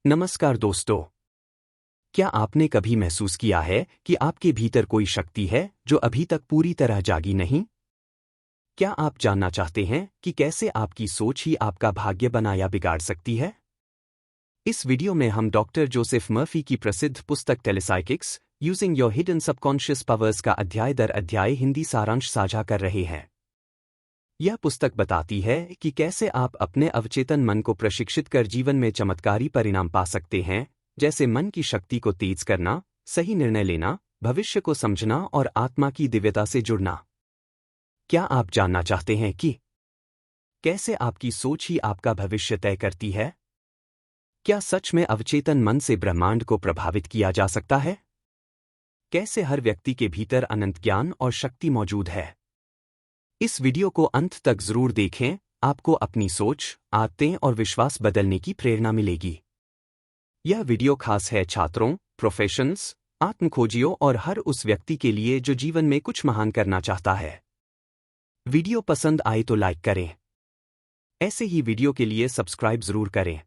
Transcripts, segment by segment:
नमस्कार दोस्तों। क्या आपने कभी महसूस किया है कि आपके भीतर कोई शक्ति है जो अभी तक पूरी तरह जागी नहीं? क्या आप जानना चाहते हैं कि कैसे आपकी सोच ही आपका भाग्य बना या बिगाड़ सकती है? इस वीडियो में हम डॉक्टर जोसेफ मर्फी की प्रसिद्ध पुस्तक Telepsychics using your hidden subconscious powers का अध्याय दर अध्याय हिंदी सारांश साझा कर रहे हैं। यह पुस्तक बताती है कि कैसे आप अपने अवचेतन मन को प्रशिक्षित कर जीवन में चमत्कारी परिणाम पा सकते हैं, जैसे मन की शक्ति को तेज करना, सही निर्णय लेना, भविष्य को समझना और आत्मा की दिव्यता से जुड़ना। क्या आप जानना चाहते हैं कि कैसे आपकी सोच ही आपका भविष्य तय करती है? क्या सच में अवचेतन मन से ब्रह्मांड को प्रभावित किया जा सकता है? कैसे हर व्यक्ति के भीतर अनंत ज्ञान और शक्ति मौजूद है? इस वीडियो को अंत तक जरूर देखें, आपको अपनी सोच, आदतें और विश्वास बदलने की प्रेरणा मिलेगी। यह वीडियो खास है छात्रों, प्रोफेशनल्स, आत्मखोजियों और हर उस व्यक्ति के लिए जो जीवन में कुछ महान करना चाहता है। वीडियो पसंद आए तो लाइक करें। ऐसे ही वीडियो के लिए सब्सक्राइब जरूर करें।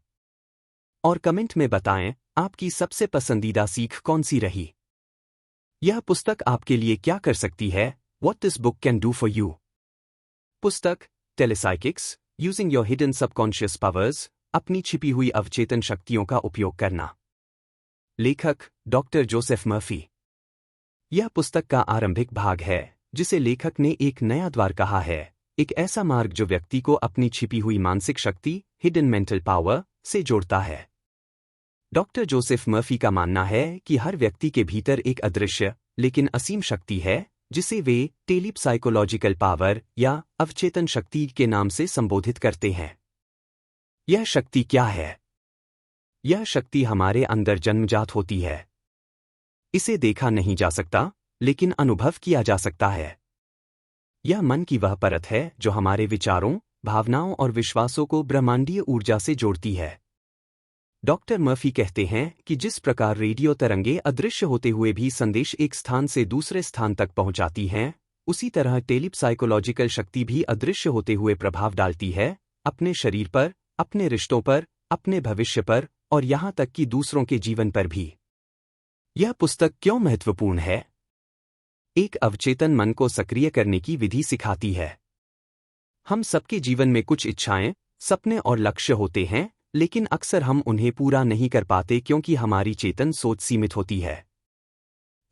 और कमेंट में बताएं आपकी सबसे पसंदीदा सीख कौन सी रही। यह पुस्तक आपके लिए क्या कर सकती है? What this book can do for you। पुस्तक Telepsychics using your hidden subconscious powers, अपनी छिपी हुई अवचेतन शक्तियों का उपयोग करना। लेखक डॉक्टर जोसेफ मर्फी। यह पुस्तक का आरंभिक भाग है जिसे लेखक ने एक नया द्वार कहा है, एक ऐसा मार्ग जो व्यक्ति को अपनी छिपी हुई मानसिक शक्ति, हिडन मेंटल पावर, से जोड़ता है। डॉक्टर जोसेफ मर्फी का मानना है कि हर व्यक्ति के भीतर एक अदृश्य लेकिन असीम शक्ति है जिसे वे टेलीसाइकोलॉजिकल पावर या अवचेतन शक्ति के नाम से संबोधित करते हैं। यह शक्ति क्या है? यह शक्ति हमारे अंदर जन्मजात होती है। इसे देखा नहीं जा सकता, लेकिन अनुभव किया जा सकता है। यह मन की वह परत है जो हमारे विचारों, भावनाओं और विश्वासों को ब्रह्मांडीय ऊर्जा से जोड़ती है। डॉक्टर मर्फी कहते हैं कि जिस प्रकार रेडियो तरंगे अदृश्य होते हुए भी संदेश एक स्थान से दूसरे स्थान तक पहुंचाती हैं, उसी तरह टेलीसाइकोलॉजिकल शक्ति भी अदृश्य होते हुए प्रभाव डालती है, अपने शरीर पर, अपने रिश्तों पर, अपने भविष्य पर और यहां तक कि दूसरों के जीवन पर भी। यह पुस्तक क्यों महत्वपूर्ण है? एक अवचेतन मन को सक्रिय करने की विधि सिखाती है। हम सबके जीवन में कुछ इच्छाएं, सपने और लक्ष्य होते हैं, लेकिन अक्सर हम उन्हें पूरा नहीं कर पाते क्योंकि हमारी चेतन सोच सीमित होती है।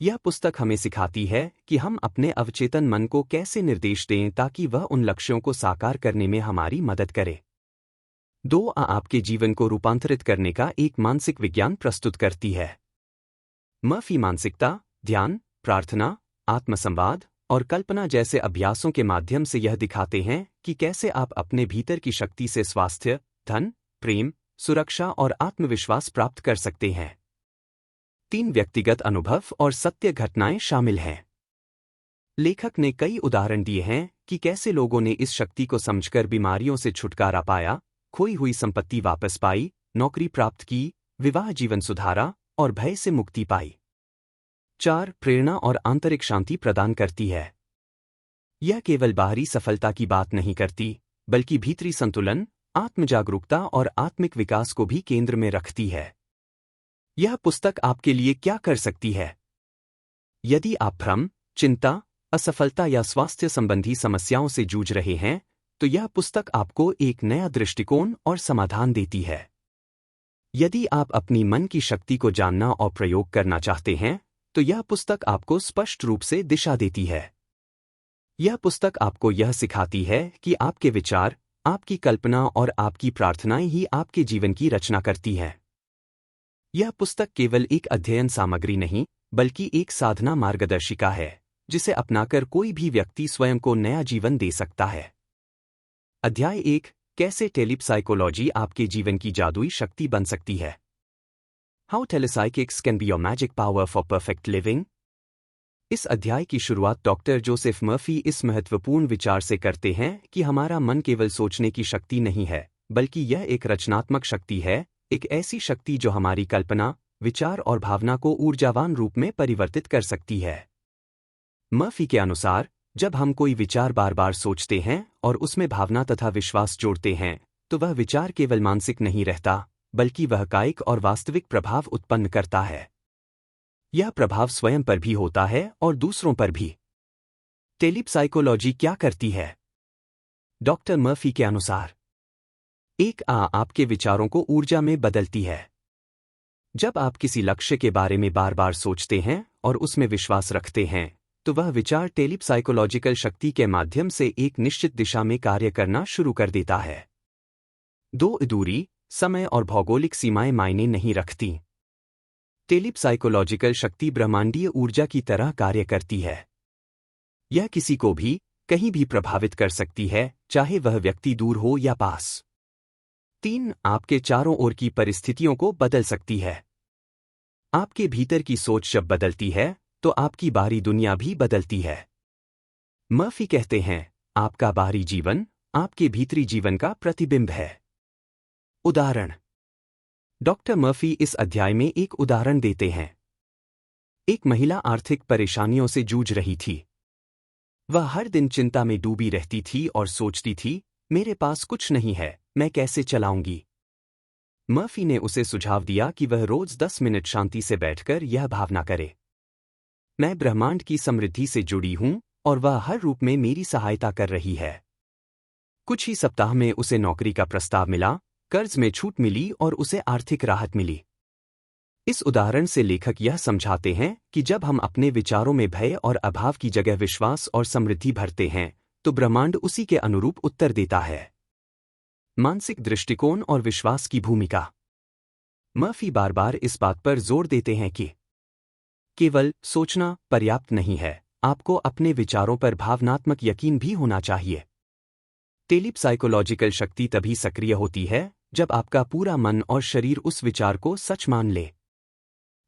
यह पुस्तक हमें सिखाती है कि हम अपने अवचेतन मन को कैसे निर्देश दें ताकि वह उन लक्ष्यों को साकार करने में हमारी मदद करे। आपके जीवन को रूपांतरित करने का एक मानसिक विज्ञान प्रस्तुत करती है। मर्फी मानसिकता, ध्यान, प्रार्थना, आत्मसंवाद और कल्पना जैसे अभ्यासों के माध्यम से यह दिखाते हैं कि कैसे आप अपने भीतर की शक्ति से स्वास्थ्य, धन, प्रेम, सुरक्षा और आत्मविश्वास प्राप्त कर सकते हैं। 3 व्यक्तिगत अनुभव और सत्य घटनाएं शामिल हैं। लेखक ने कई उदाहरण दिए हैं कि कैसे लोगों ने इस शक्ति को समझकर बीमारियों से छुटकारा पाया, खोई हुई संपत्ति वापस पाई, नौकरी प्राप्त की, विवाह जीवन सुधारा और भय से मुक्ति पाई। 4 प्रेरणा और आंतरिक शांति प्रदान करती है। यह केवल बाहरी सफलता की बात नहीं करती, बल्कि भीतरी संतुलन, आत्मजागरूकता और आत्मिक विकास को भी केंद्र में रखती है। यह पुस्तक आपके लिए क्या कर सकती है? यदि आप भ्रम, चिंता, असफलता या स्वास्थ्य संबंधी समस्याओं से जूझ रहे हैं, तो यह पुस्तक आपको एक नया दृष्टिकोण और समाधान देती है। यदि आप अपनी मन की शक्ति को जानना और प्रयोग करना चाहते हैं, तो यह पुस्तक आपको स्पष्ट रूप से दिशा देती है। यह पुस्तक आपको यह सिखाती है कि आपके विचार, आपकी कल्पना और आपकी प्रार्थनाएं ही आपके जीवन की रचना करती हैं। यह पुस्तक केवल एक अध्ययन सामग्री नहीं, बल्कि एक साधना मार्गदर्शिका है, जिसे अपनाकर कोई भी व्यक्ति स्वयं को नया जीवन दे सकता है। अध्याय 1, कैसे टेलीसाइकोलॉजी आपके जीवन की जादुई शक्ति बन सकती है। How Telepsychics can be your magic power for perfect living. इस अध्याय की शुरुआत डॉक्टर जोसेफ मर्फी इस महत्वपूर्ण विचार से करते हैं कि हमारा मन केवल सोचने की शक्ति नहीं है, बल्कि यह एक रचनात्मक शक्ति है, एक ऐसी शक्ति जो हमारी कल्पना, विचार और भावना को ऊर्जावान रूप में परिवर्तित कर सकती है। मर्फी के अनुसार, जब हम कोई विचार बार बार सोचते हैं और उसमें भावना तथा विश्वास जोड़ते हैं, तो वह विचार केवल मानसिक नहीं रहता, बल्कि वह कायिक और वास्तविक प्रभाव उत्पन्न करता है। यह प्रभाव स्वयं पर भी होता है और दूसरों पर भी। टेलीपसाइकोलॉजी क्या करती है? डॉक्टर मर्फी के अनुसार आपके विचारों को ऊर्जा में बदलती है। जब आप किसी लक्ष्य के बारे में बार बार सोचते हैं और उसमें विश्वास रखते हैं, तो वह विचार टेलीपसाइकोलॉजिकल शक्ति के माध्यम से एक निश्चित दिशा में कार्य करना शुरू कर देता है। दूरी, समय और भौगोलिक सीमाएं मायने नहीं रखती। टेलीपसाइकोलॉजिकल शक्ति ब्रह्मांडीय ऊर्जा की तरह कार्य करती है। यह किसी को भी कहीं भी प्रभावित कर सकती है, चाहे वह व्यक्ति दूर हो या पास। आपके चारों ओर की परिस्थितियों को बदल सकती है। आपके भीतर की सोच जब बदलती है, तो आपकी बाहरी दुनिया भी बदलती है। मर्फी कहते हैं, आपका बाहरी जीवन आपके भीतरी जीवन का प्रतिबिंब है। उदाहरण। डॉक्टर मर्फी इस अध्याय में एक उदाहरण देते हैं। एक महिला आर्थिक परेशानियों से जूझ रही थी। वह हर दिन चिंता में डूबी रहती थी और सोचती थी, मेरे पास कुछ नहीं है, मैं कैसे चलाऊंगी। मर्फी ने उसे सुझाव दिया कि वह रोज 10 मिनट शांति से बैठकर यह भावना करे, मैं ब्रह्मांड की समृद्धि से जुड़ी हूं और वह हर रूप में मेरी सहायता कर रही है। कुछ ही सप्ताह में उसे नौकरी का प्रस्ताव मिला, कर्ज में छूट मिली और उसे आर्थिक राहत मिली। इस उदाहरण से लेखक यह समझाते हैं कि जब हम अपने विचारों में भय और अभाव की जगह विश्वास और समृद्धि भरते हैं, तो ब्रह्मांड उसी के अनुरूप उत्तर देता है। मानसिक दृष्टिकोण और विश्वास की भूमिका। मर्फी बार बार इस बात पर जोर देते हैं कि केवल सोचना पर्याप्त नहीं है, आपको अपने विचारों पर भावनात्मक यकीन भी होना चाहिए। टेलीपसाइकोलॉजिकल शक्ति तभी सक्रिय होती है जब आपका पूरा मन और शरीर उस विचार को सच मान ले।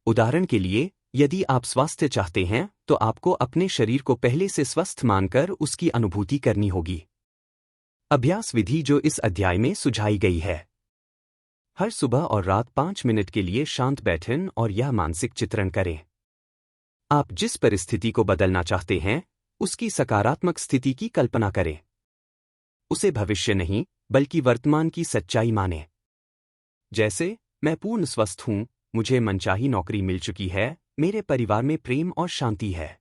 उदाहरण के लिए, यदि आप स्वास्थ्य चाहते हैं, तो आपको अपने शरीर को पहले से स्वस्थ मानकर उसकी अनुभूति करनी होगी। अभ्यास विधि जो इस अध्याय में सुझाई गई है। हर सुबह और रात 5 मिनट के लिए शांत बैठें और यह मानसिक चित्रण करें। आप जिस परिस्थिति को बदलना चाहते हैं, उसकी सकारात्मक स्थिति की कल्पना करें। उसे भविष्य नहीं, बल्कि वर्तमान की सच्चाई मानें। जैसे, मैं पूर्ण स्वस्थ हूं, मुझे मनचाही नौकरी मिल चुकी है, मेरे परिवार में प्रेम और शांति है।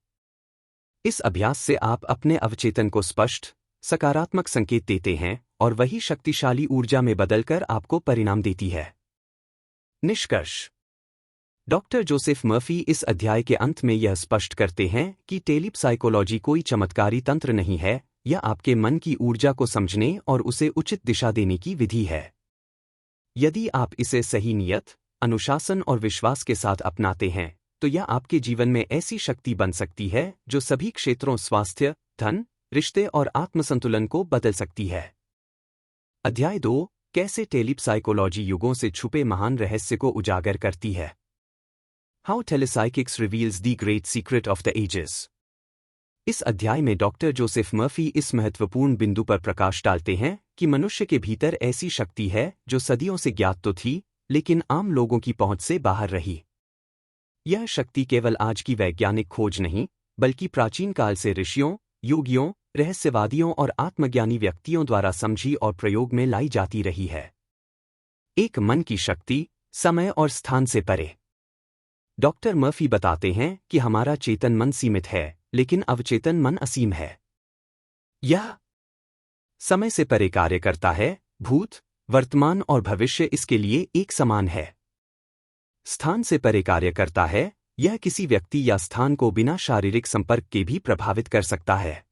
इस अभ्यास से आप अपने अवचेतन को स्पष्ट, सकारात्मक संकेत देते हैं और वही शक्तिशाली ऊर्जा में बदलकर आपको परिणाम देती है। निष्कर्ष। डॉक्टर जोसेफ मर्फी इस अध्याय के अंत में यह स्पष्ट करते हैं कि टेलीपसाइकोलॉजी कोई चमत्कारी तंत्र नहीं है, यह आपके मन की ऊर्जा को समझने और उसे उचित दिशा देने की विधि है। यदि आप इसे सही नियत, अनुशासन और विश्वास के साथ अपनाते हैं, तो यह आपके जीवन में ऐसी शक्ति बन सकती है जो सभी क्षेत्रों स्वास्थ्य, धन, रिश्ते और आत्मसंतुलन को बदल सकती है। अध्याय 2, कैसे टेलीपसाइकोलॉजी युगों से छुपे महान रहस्य को उजागर करती है। How Telepsychics Reveals the Great Secret of the Ages। इस अध्याय में डॉक्टर जोसेफ मर्फी इस महत्वपूर्ण बिंदु पर प्रकाश डालते हैं कि मनुष्य के भीतर ऐसी शक्ति है जो सदियों से ज्ञात तो थी, लेकिन आम लोगों की पहुंच से बाहर रही। यह शक्ति केवल आज की वैज्ञानिक खोज नहीं, बल्कि प्राचीन काल से ऋषियों, योगियों, रहस्यवादियों और आत्मज्ञानी व्यक्तियों द्वारा समझी और प्रयोग में लाई जाती रही है। एक मन की शक्ति, समय और स्थान से परे। डॉक्टर मर्फी बताते हैं कि हमारा चेतन मन सीमित है, लेकिन अवचेतन मन असीम है। यह समय से परे कार्य करता है, भूत, वर्तमान और भविष्य इसके लिए एक समान है। स्थान से परे कार्य करता है, यह किसी व्यक्ति या स्थान को बिना शारीरिक संपर्क के भी प्रभावित कर सकता है।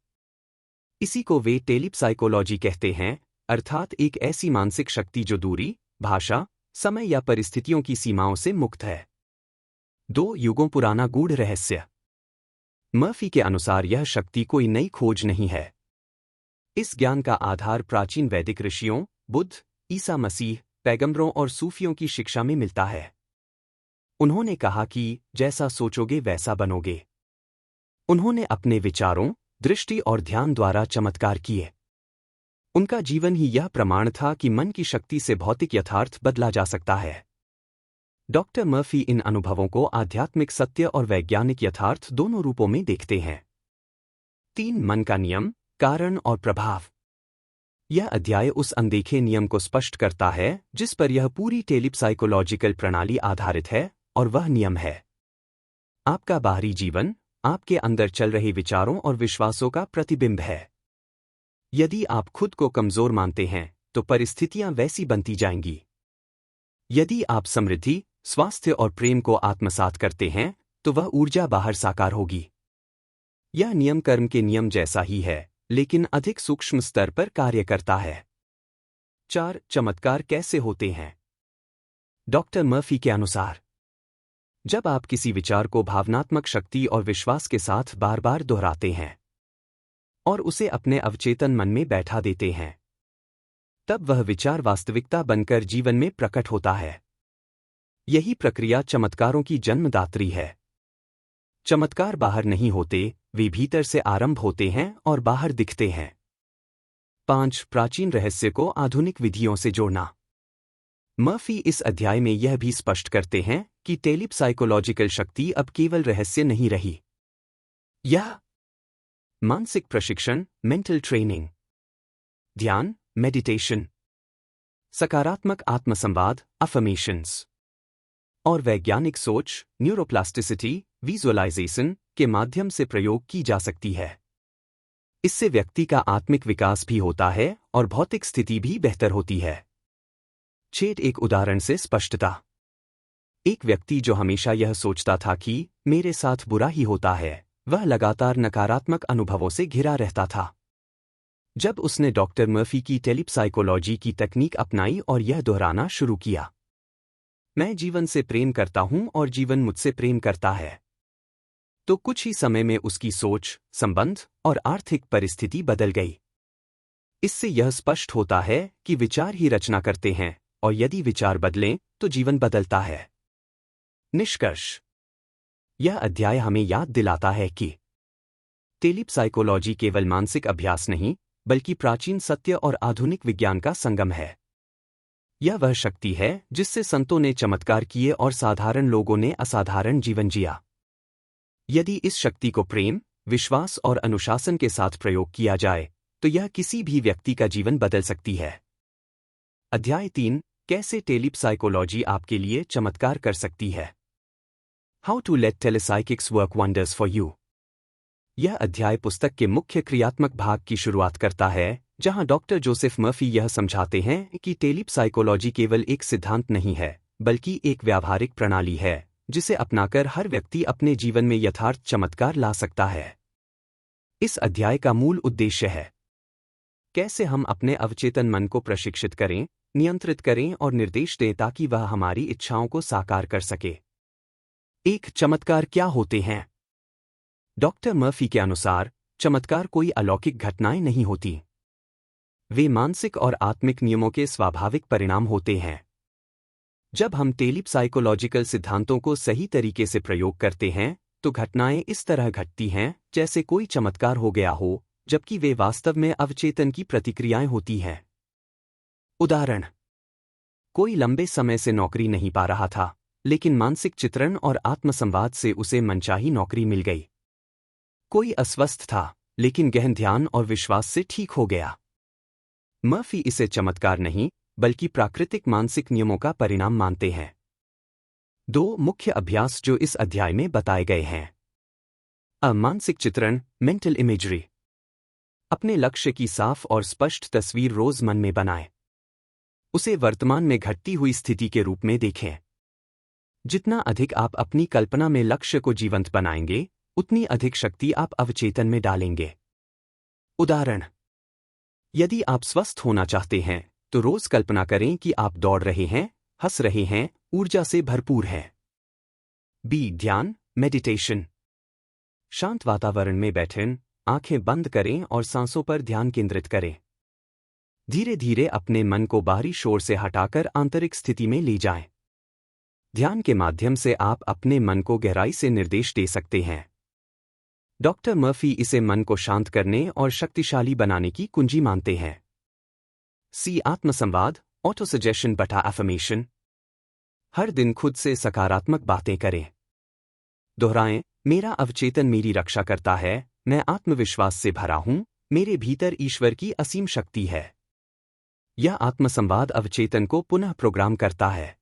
इसी को वे टेलीपसाइकोलॉजी कहते हैं, अर्थात एक ऐसी मानसिक शक्ति जो दूरी, भाषा, समय या परिस्थितियों की सीमाओं से मुक्त है। 2 युगों पुराना गूढ़ रहस्य। मर्फी के अनुसार यह शक्ति कोई नई खोज नहीं है। इस ज्ञान का आधार प्राचीन वैदिक ऋषियों, बुद्ध, ईसा मसीह, पैगंबरों और सूफियों की शिक्षा में मिलता है। उन्होंने कहा कि जैसा सोचोगे वैसा बनोगे। उन्होंने अपने विचारों, दृष्टि और ध्यान द्वारा चमत्कार किए। उनका जीवन ही यह प्रमाण था कि मन की शक्ति से भौतिक यथार्थ बदला जा सकता है। डॉक्टर मर्फी इन अनुभवों को आध्यात्मिक सत्य और वैज्ञानिक यथार्थ दोनों रूपों में देखते हैं। 3 मन का नियम, कारण और प्रभाव। यह अध्याय उस अनदेखे नियम को स्पष्ट करता है जिस पर यह पूरी टेलीप्साइकोलॉजिकल प्रणाली आधारित है, और वह नियम है आपका बाहरी जीवन आपके अंदर चल रहे विचारों और विश्वासों का प्रतिबिंब है। यदि आप खुद को कमजोर मानते हैं तो परिस्थितियां वैसी बनती जाएंगी। यदि आप समृद्धि, स्वास्थ्य और प्रेम को आत्मसात करते हैं तो वह ऊर्जा बाहर साकार होगी। यह नियम कर्म के नियम जैसा ही है, लेकिन अधिक सूक्ष्म स्तर पर कार्य करता है। 4. चमत्कार कैसे होते हैं? डॉक्टर मर्फी के अनुसार जब आप किसी विचार को भावनात्मक शक्ति और विश्वास के साथ बार बार दोहराते हैं और उसे अपने अवचेतन मन में बैठा देते हैं, तब वह विचार वास्तविकता बनकर जीवन में प्रकट होता है। यही प्रक्रिया चमत्कारों की जन्मदात्री है। चमत्कार बाहर नहीं होते, वे भीतर से आरंभ होते हैं और बाहर दिखते हैं। 5. प्राचीन रहस्य को आधुनिक विधियों से जोड़ना। मर्फी इस अध्याय में यह भी स्पष्ट करते हैं कि टेलीप्साइकोलॉजिकल शक्ति अब केवल रहस्य नहीं रही। यह मानसिक प्रशिक्षण, मेंटल ट्रेनिंग, ध्यान, मेडिटेशन, सकारात्मक आत्मसंवाद, अफर्मेशंस और वैज्ञानिक सोच, न्यूरोप्लास्टिसिटी, विजुअलाइजेशन के माध्यम से प्रयोग की जा सकती है। इससे व्यक्ति का आत्मिक विकास भी होता है और भौतिक स्थिति भी बेहतर होती है। 6. एक उदाहरण से स्पष्टता। एक व्यक्ति जो हमेशा यह सोचता था कि मेरे साथ बुरा ही होता है, वह लगातार नकारात्मक अनुभवों से घिरा रहता था। जब उसने डॉक्टर मर्फी की टेलीप्साइकोलॉजी की तकनीक अपनाई और यह दोहराना शुरू किया, मैं जीवन से प्रेम करता हूं और जीवन मुझसे प्रेम करता है, तो कुछ ही समय में उसकी सोच, संबंध और आर्थिक परिस्थिति बदल गई। इससे यह स्पष्ट होता है कि विचार ही रचना करते हैं, और यदि विचार बदलें तो जीवन बदलता है। निष्कर्ष। यह अध्याय हमें याद दिलाता है कि टेलीप्साइकोलॉजी केवल मानसिक अभ्यास नहीं, बल्कि प्राचीन सत्य और आधुनिक विज्ञान का संगम है। यह वह शक्ति है जिससे संतों ने चमत्कार किए और साधारण लोगों ने असाधारण जीवन जिया। यदि इस शक्ति को प्रेम, विश्वास और अनुशासन के साथ प्रयोग किया जाए तो यह किसी भी व्यक्ति का जीवन बदल सकती है। अध्याय 3. कैसे टेलीप्साइकोलॉजी आपके लिए चमत्कार कर सकती है। How to let Telepsychics work wonders for you. यह अध्याय पुस्तक के मुख्य क्रियात्मक भाग की शुरुआत करता है, जहां डॉक्टर जोसेफ मर्फी यह समझाते हैं कि टेलीप्साइकोलॉजी केवल एक सिद्धांत नहीं है, बल्कि एक व्यावहारिक प्रणाली है जिसे अपनाकर हर व्यक्ति अपने जीवन में यथार्थ चमत्कार ला सकता है। इस अध्याय का मूल उद्देश्य है कैसे हम अपने अवचेतन मन को प्रशिक्षित करें, नियंत्रित करें और निर्देश दें ताकि वह हमारी इच्छाओं को साकार कर सके। एक चमत्कार क्या होते हैं? डॉक्टर मर्फी के अनुसार चमत्कार कोई अलौकिक घटनाएं नहीं होती। वे मानसिक और आत्मिक नियमों के स्वाभाविक परिणाम होते हैं। जब हम टेलीप्साइकोलॉजिकल सिद्धांतों को सही तरीके से प्रयोग करते हैं तो घटनाएं इस तरह घटती हैं जैसे कोई चमत्कार हो गया हो, जबकि वे वास्तव में अवचेतन की प्रतिक्रियाएं होती हैं। उदाहरण: कोई लंबे समय से नौकरी नहीं पा रहा था, लेकिन मानसिक चित्रण और आत्मसंवाद से उसे मनचाही नौकरी मिल गई। कोई अस्वस्थ था, लेकिन गहन ध्यान और विश्वास से ठीक हो गया। मर्फी इसे चमत्कार नहीं, बल्कि प्राकृतिक मानसिक नियमों का परिणाम मानते हैं। 2 मुख्य अभ्यास जो इस अध्याय में बताए गए हैं। मानसिक चित्रण, मेंटल इमेजरी। अपने लक्ष्य की साफ और स्पष्ट तस्वीर रोज मन में बनाएं। उसे वर्तमान में घटती हुई स्थिति के रूप में देखें। जितना अधिक आप अपनी कल्पना में लक्ष्य को जीवंत बनाएंगे, उतनी अधिक शक्ति आप अवचेतन में डालेंगे। उदाहरण: यदि आप स्वस्थ होना चाहते हैं तो रोज कल्पना करें कि आप दौड़ रहे हैं, हंस रहे हैं, ऊर्जा से भरपूर हैं। ध्यान, मेडिटेशन। शांत वातावरण में बैठें, आंखें बंद करें और सांसों पर ध्यान केंद्रित करें। धीरे धीरे अपने मन को बाहरी शोर से हटाकर आंतरिक स्थिति में ले जाएं। ध्यान के माध्यम से आप अपने मन को गहराई से निर्देश दे सकते हैं। डॉक्टर मर्फी इसे मन को शांत करने और शक्तिशाली बनाने की कुंजी मानते हैं। आत्मसंवाद, ऑटोसजेशन बटा अफर्मेशन। हर दिन खुद से सकारात्मक बातें करें। दोहराएं, मेरा अवचेतन मेरी रक्षा करता है, मैं आत्मविश्वास से भरा हूं, मेरे भीतर ईश्वर की असीम शक्ति है। यह आत्मसंवाद अवचेतन को पुनः प्रोग्राम करता है।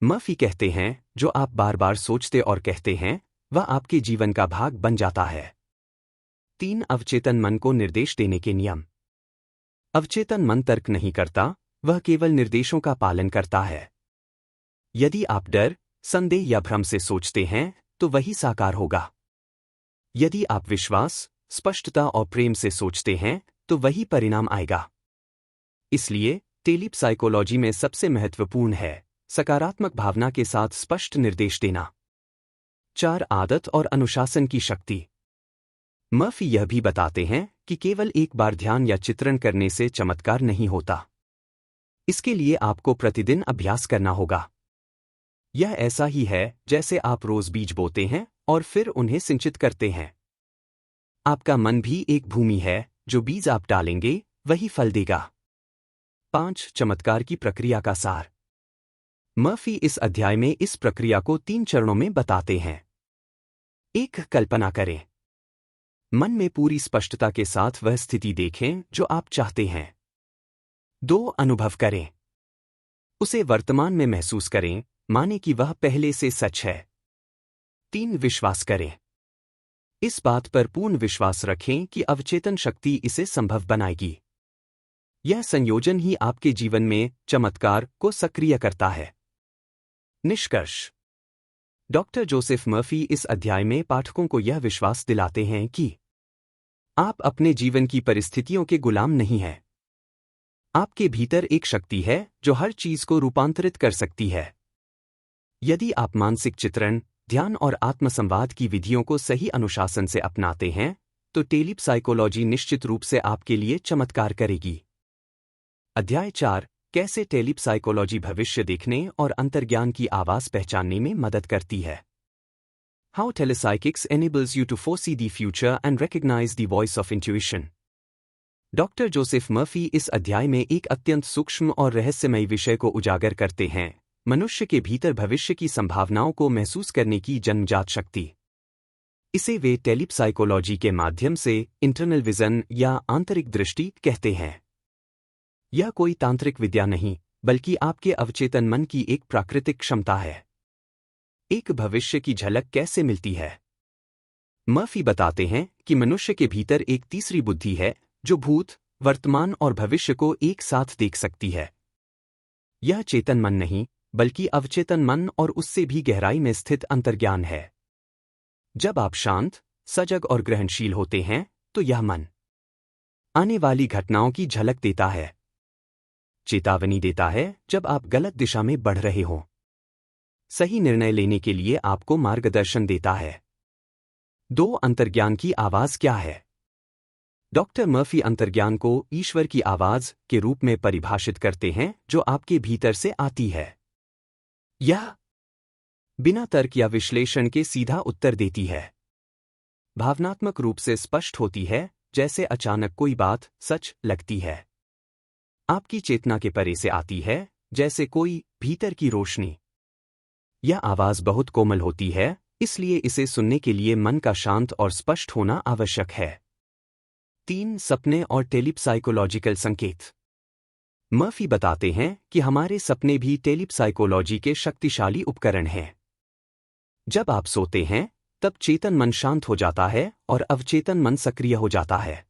मर्फी कहते हैं, जो आप बार बार सोचते और कहते हैं, वह आपके जीवन का भाग बन जाता है। 3 अवचेतन मन को निर्देश देने के नियम। अवचेतन मन तर्क नहीं करता, वह केवल निर्देशों का पालन करता है। यदि आप डर, संदेह या भ्रम से सोचते हैं, तो वही साकार होगा। यदि आप विश्वास, स्पष्टता और प्रेम से सोचते हैं, तो वही परिणाम आएगा। इसलिए टेलीप साइकोलॉजी में सबसे महत्वपूर्ण है सकारात्मक भावना के साथ स्पष्ट निर्देश देना। 4 आदत और अनुशासन की शक्ति। मर्फी यह भी बताते हैं कि केवल एक बार ध्यान या चित्रण करने से चमत्कार नहीं होता। इसके लिए आपको प्रतिदिन अभ्यास करना होगा। यह ऐसा ही है जैसे आप रोज बीज बोते हैं और फिर उन्हें सिंचित करते हैं। आपका मन भी एक भूमि है, जो बीज आप डालेंगे वही फल देगा। 5 चमत्कार की प्रक्रिया का सार। मर्फी इस अध्याय में इस प्रक्रिया को 3 चरणों में बताते हैं। 1 कल्पना करें। मन में पूरी स्पष्टता के साथ वह स्थिति देखें जो आप चाहते हैं। 2 अनुभव करें। उसे वर्तमान में महसूस करें, माने कि वह पहले से सच है। 3 विश्वास करें। इस बात पर पूर्ण विश्वास रखें कि अवचेतन शक्ति इसे संभव बनाएगी। यह संयोजन ही आपके जीवन में चमत्कार को सक्रिय करता है। निष्कर्ष। डॉक्टर जोसेफ मर्फी इस अध्याय में पाठकों को यह विश्वास दिलाते हैं कि आप अपने जीवन की परिस्थितियों के गुलाम नहीं हैं। आपके भीतर एक शक्ति है जो हर चीज को रूपांतरित कर सकती है। यदि आप मानसिक चित्रण, ध्यान और आत्मसंवाद की विधियों को सही अनुशासन से अपनाते हैं, तो टेलीप साइकोलॉजी निश्चित रूप से आपके लिए चमत्कार करेगी। अध्याय 4 कैसे टेलीप साइकोलॉजी भविष्य देखने और अंतर्ज्ञान की आवाज पहचानने में मदद करती है। How telepsychics enables you to foresee the future and recognize the voice of intuition. Doctor Joseph Murphy इस अध्याय में एक अत्यंत सूक्ष्म और रहस्यमयी विषय को उजागर करते हैं, मनुष्य के भीतर भविष्य की संभावनाओं को महसूस करने की जन्मजात शक्ति। इसे वे टेलीप साइकोलॉजी के माध्यम से इंटरनल विजन या आंतरिक दृष्टि कहते हैं। यह कोई तांत्रिक विद्या नहीं, बल्कि आपके अवचेतन मन की एक प्राकृतिक क्षमता है। एक भविष्य की झलक कैसे मिलती है। मर्फी बताते हैं कि मनुष्य के भीतर एक तीसरी बुद्धि है जो भूत, वर्तमान और भविष्य को एक साथ देख सकती है। यह चेतन मन नहीं, बल्कि अवचेतन मन और उससे भी गहराई में स्थित अंतर्ज्ञान है। जब आप शांत, सजग और ग्रहणशील होते हैं, तो यह मन आने वाली घटनाओं की झलक देता है, चेतावनी देता है जब आप गलत दिशा में बढ़ रहे हों, सही निर्णय लेने के लिए आपको मार्गदर्शन देता है। 2 अंतर्ज्ञान की आवाज क्या है। डॉक्टर मर्फी अंतर्ज्ञान को ईश्वर की आवाज के रूप में परिभाषित करते हैं जो आपके भीतर से आती है। यह बिना तर्क या विश्लेषण के सीधा उत्तर देती है। भावनात्मक रूप से स्पष्ट होती है, जैसे अचानक कोई बात सच लगती है। आपकी चेतना के परे से आती है, जैसे कोई भीतर की रोशनी। यह आवाज बहुत कोमल होती है, इसलिए इसे सुनने के लिए मन का शांत और स्पष्ट होना आवश्यक है। 3 सपने और टेलीप साइकोलॉजिकल संकेत। मर्फी बताते हैं कि हमारे सपने भी टेलीप साइकोलॉजी के शक्तिशाली उपकरण हैं। जब आप सोते हैं, तब चेतन मन शांत हो जाता है और अवचेतन मन सक्रिय हो जाता है।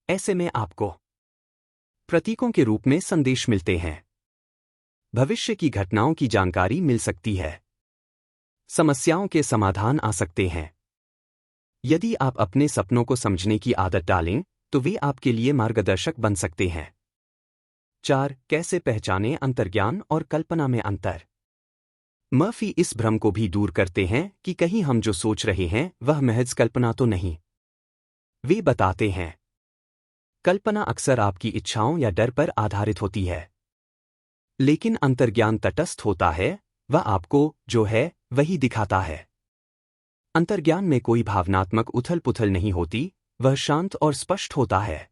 ऐसे में आपको प्रतीकों के रूप में संदेश मिलते हैं। भविष्य की घटनाओं की जानकारी मिल सकती है। समस्याओं के समाधान आ सकते हैं। यदि आप अपने सपनों को समझने की आदत डालें, तो वे आपके लिए मार्गदर्शक बन सकते हैं। 4 कैसे पहचानें अंतर्ज्ञान और कल्पना में अंतर। मर्फी इस भ्रम को भी दूर करते हैं कि कहीं हम जो सोच रहे हैं वह महज कल्पना तो नहीं। वे बताते हैं, कल्पना अक्सर आपकी इच्छाओं या डर पर आधारित होती है, लेकिन अंतर्ज्ञान तटस्थ होता है, वह आपको जो है वही दिखाता है। अंतर्ज्ञान में कोई भावनात्मक उथल-पुथल नहीं होती, वह शांत और स्पष्ट होता है।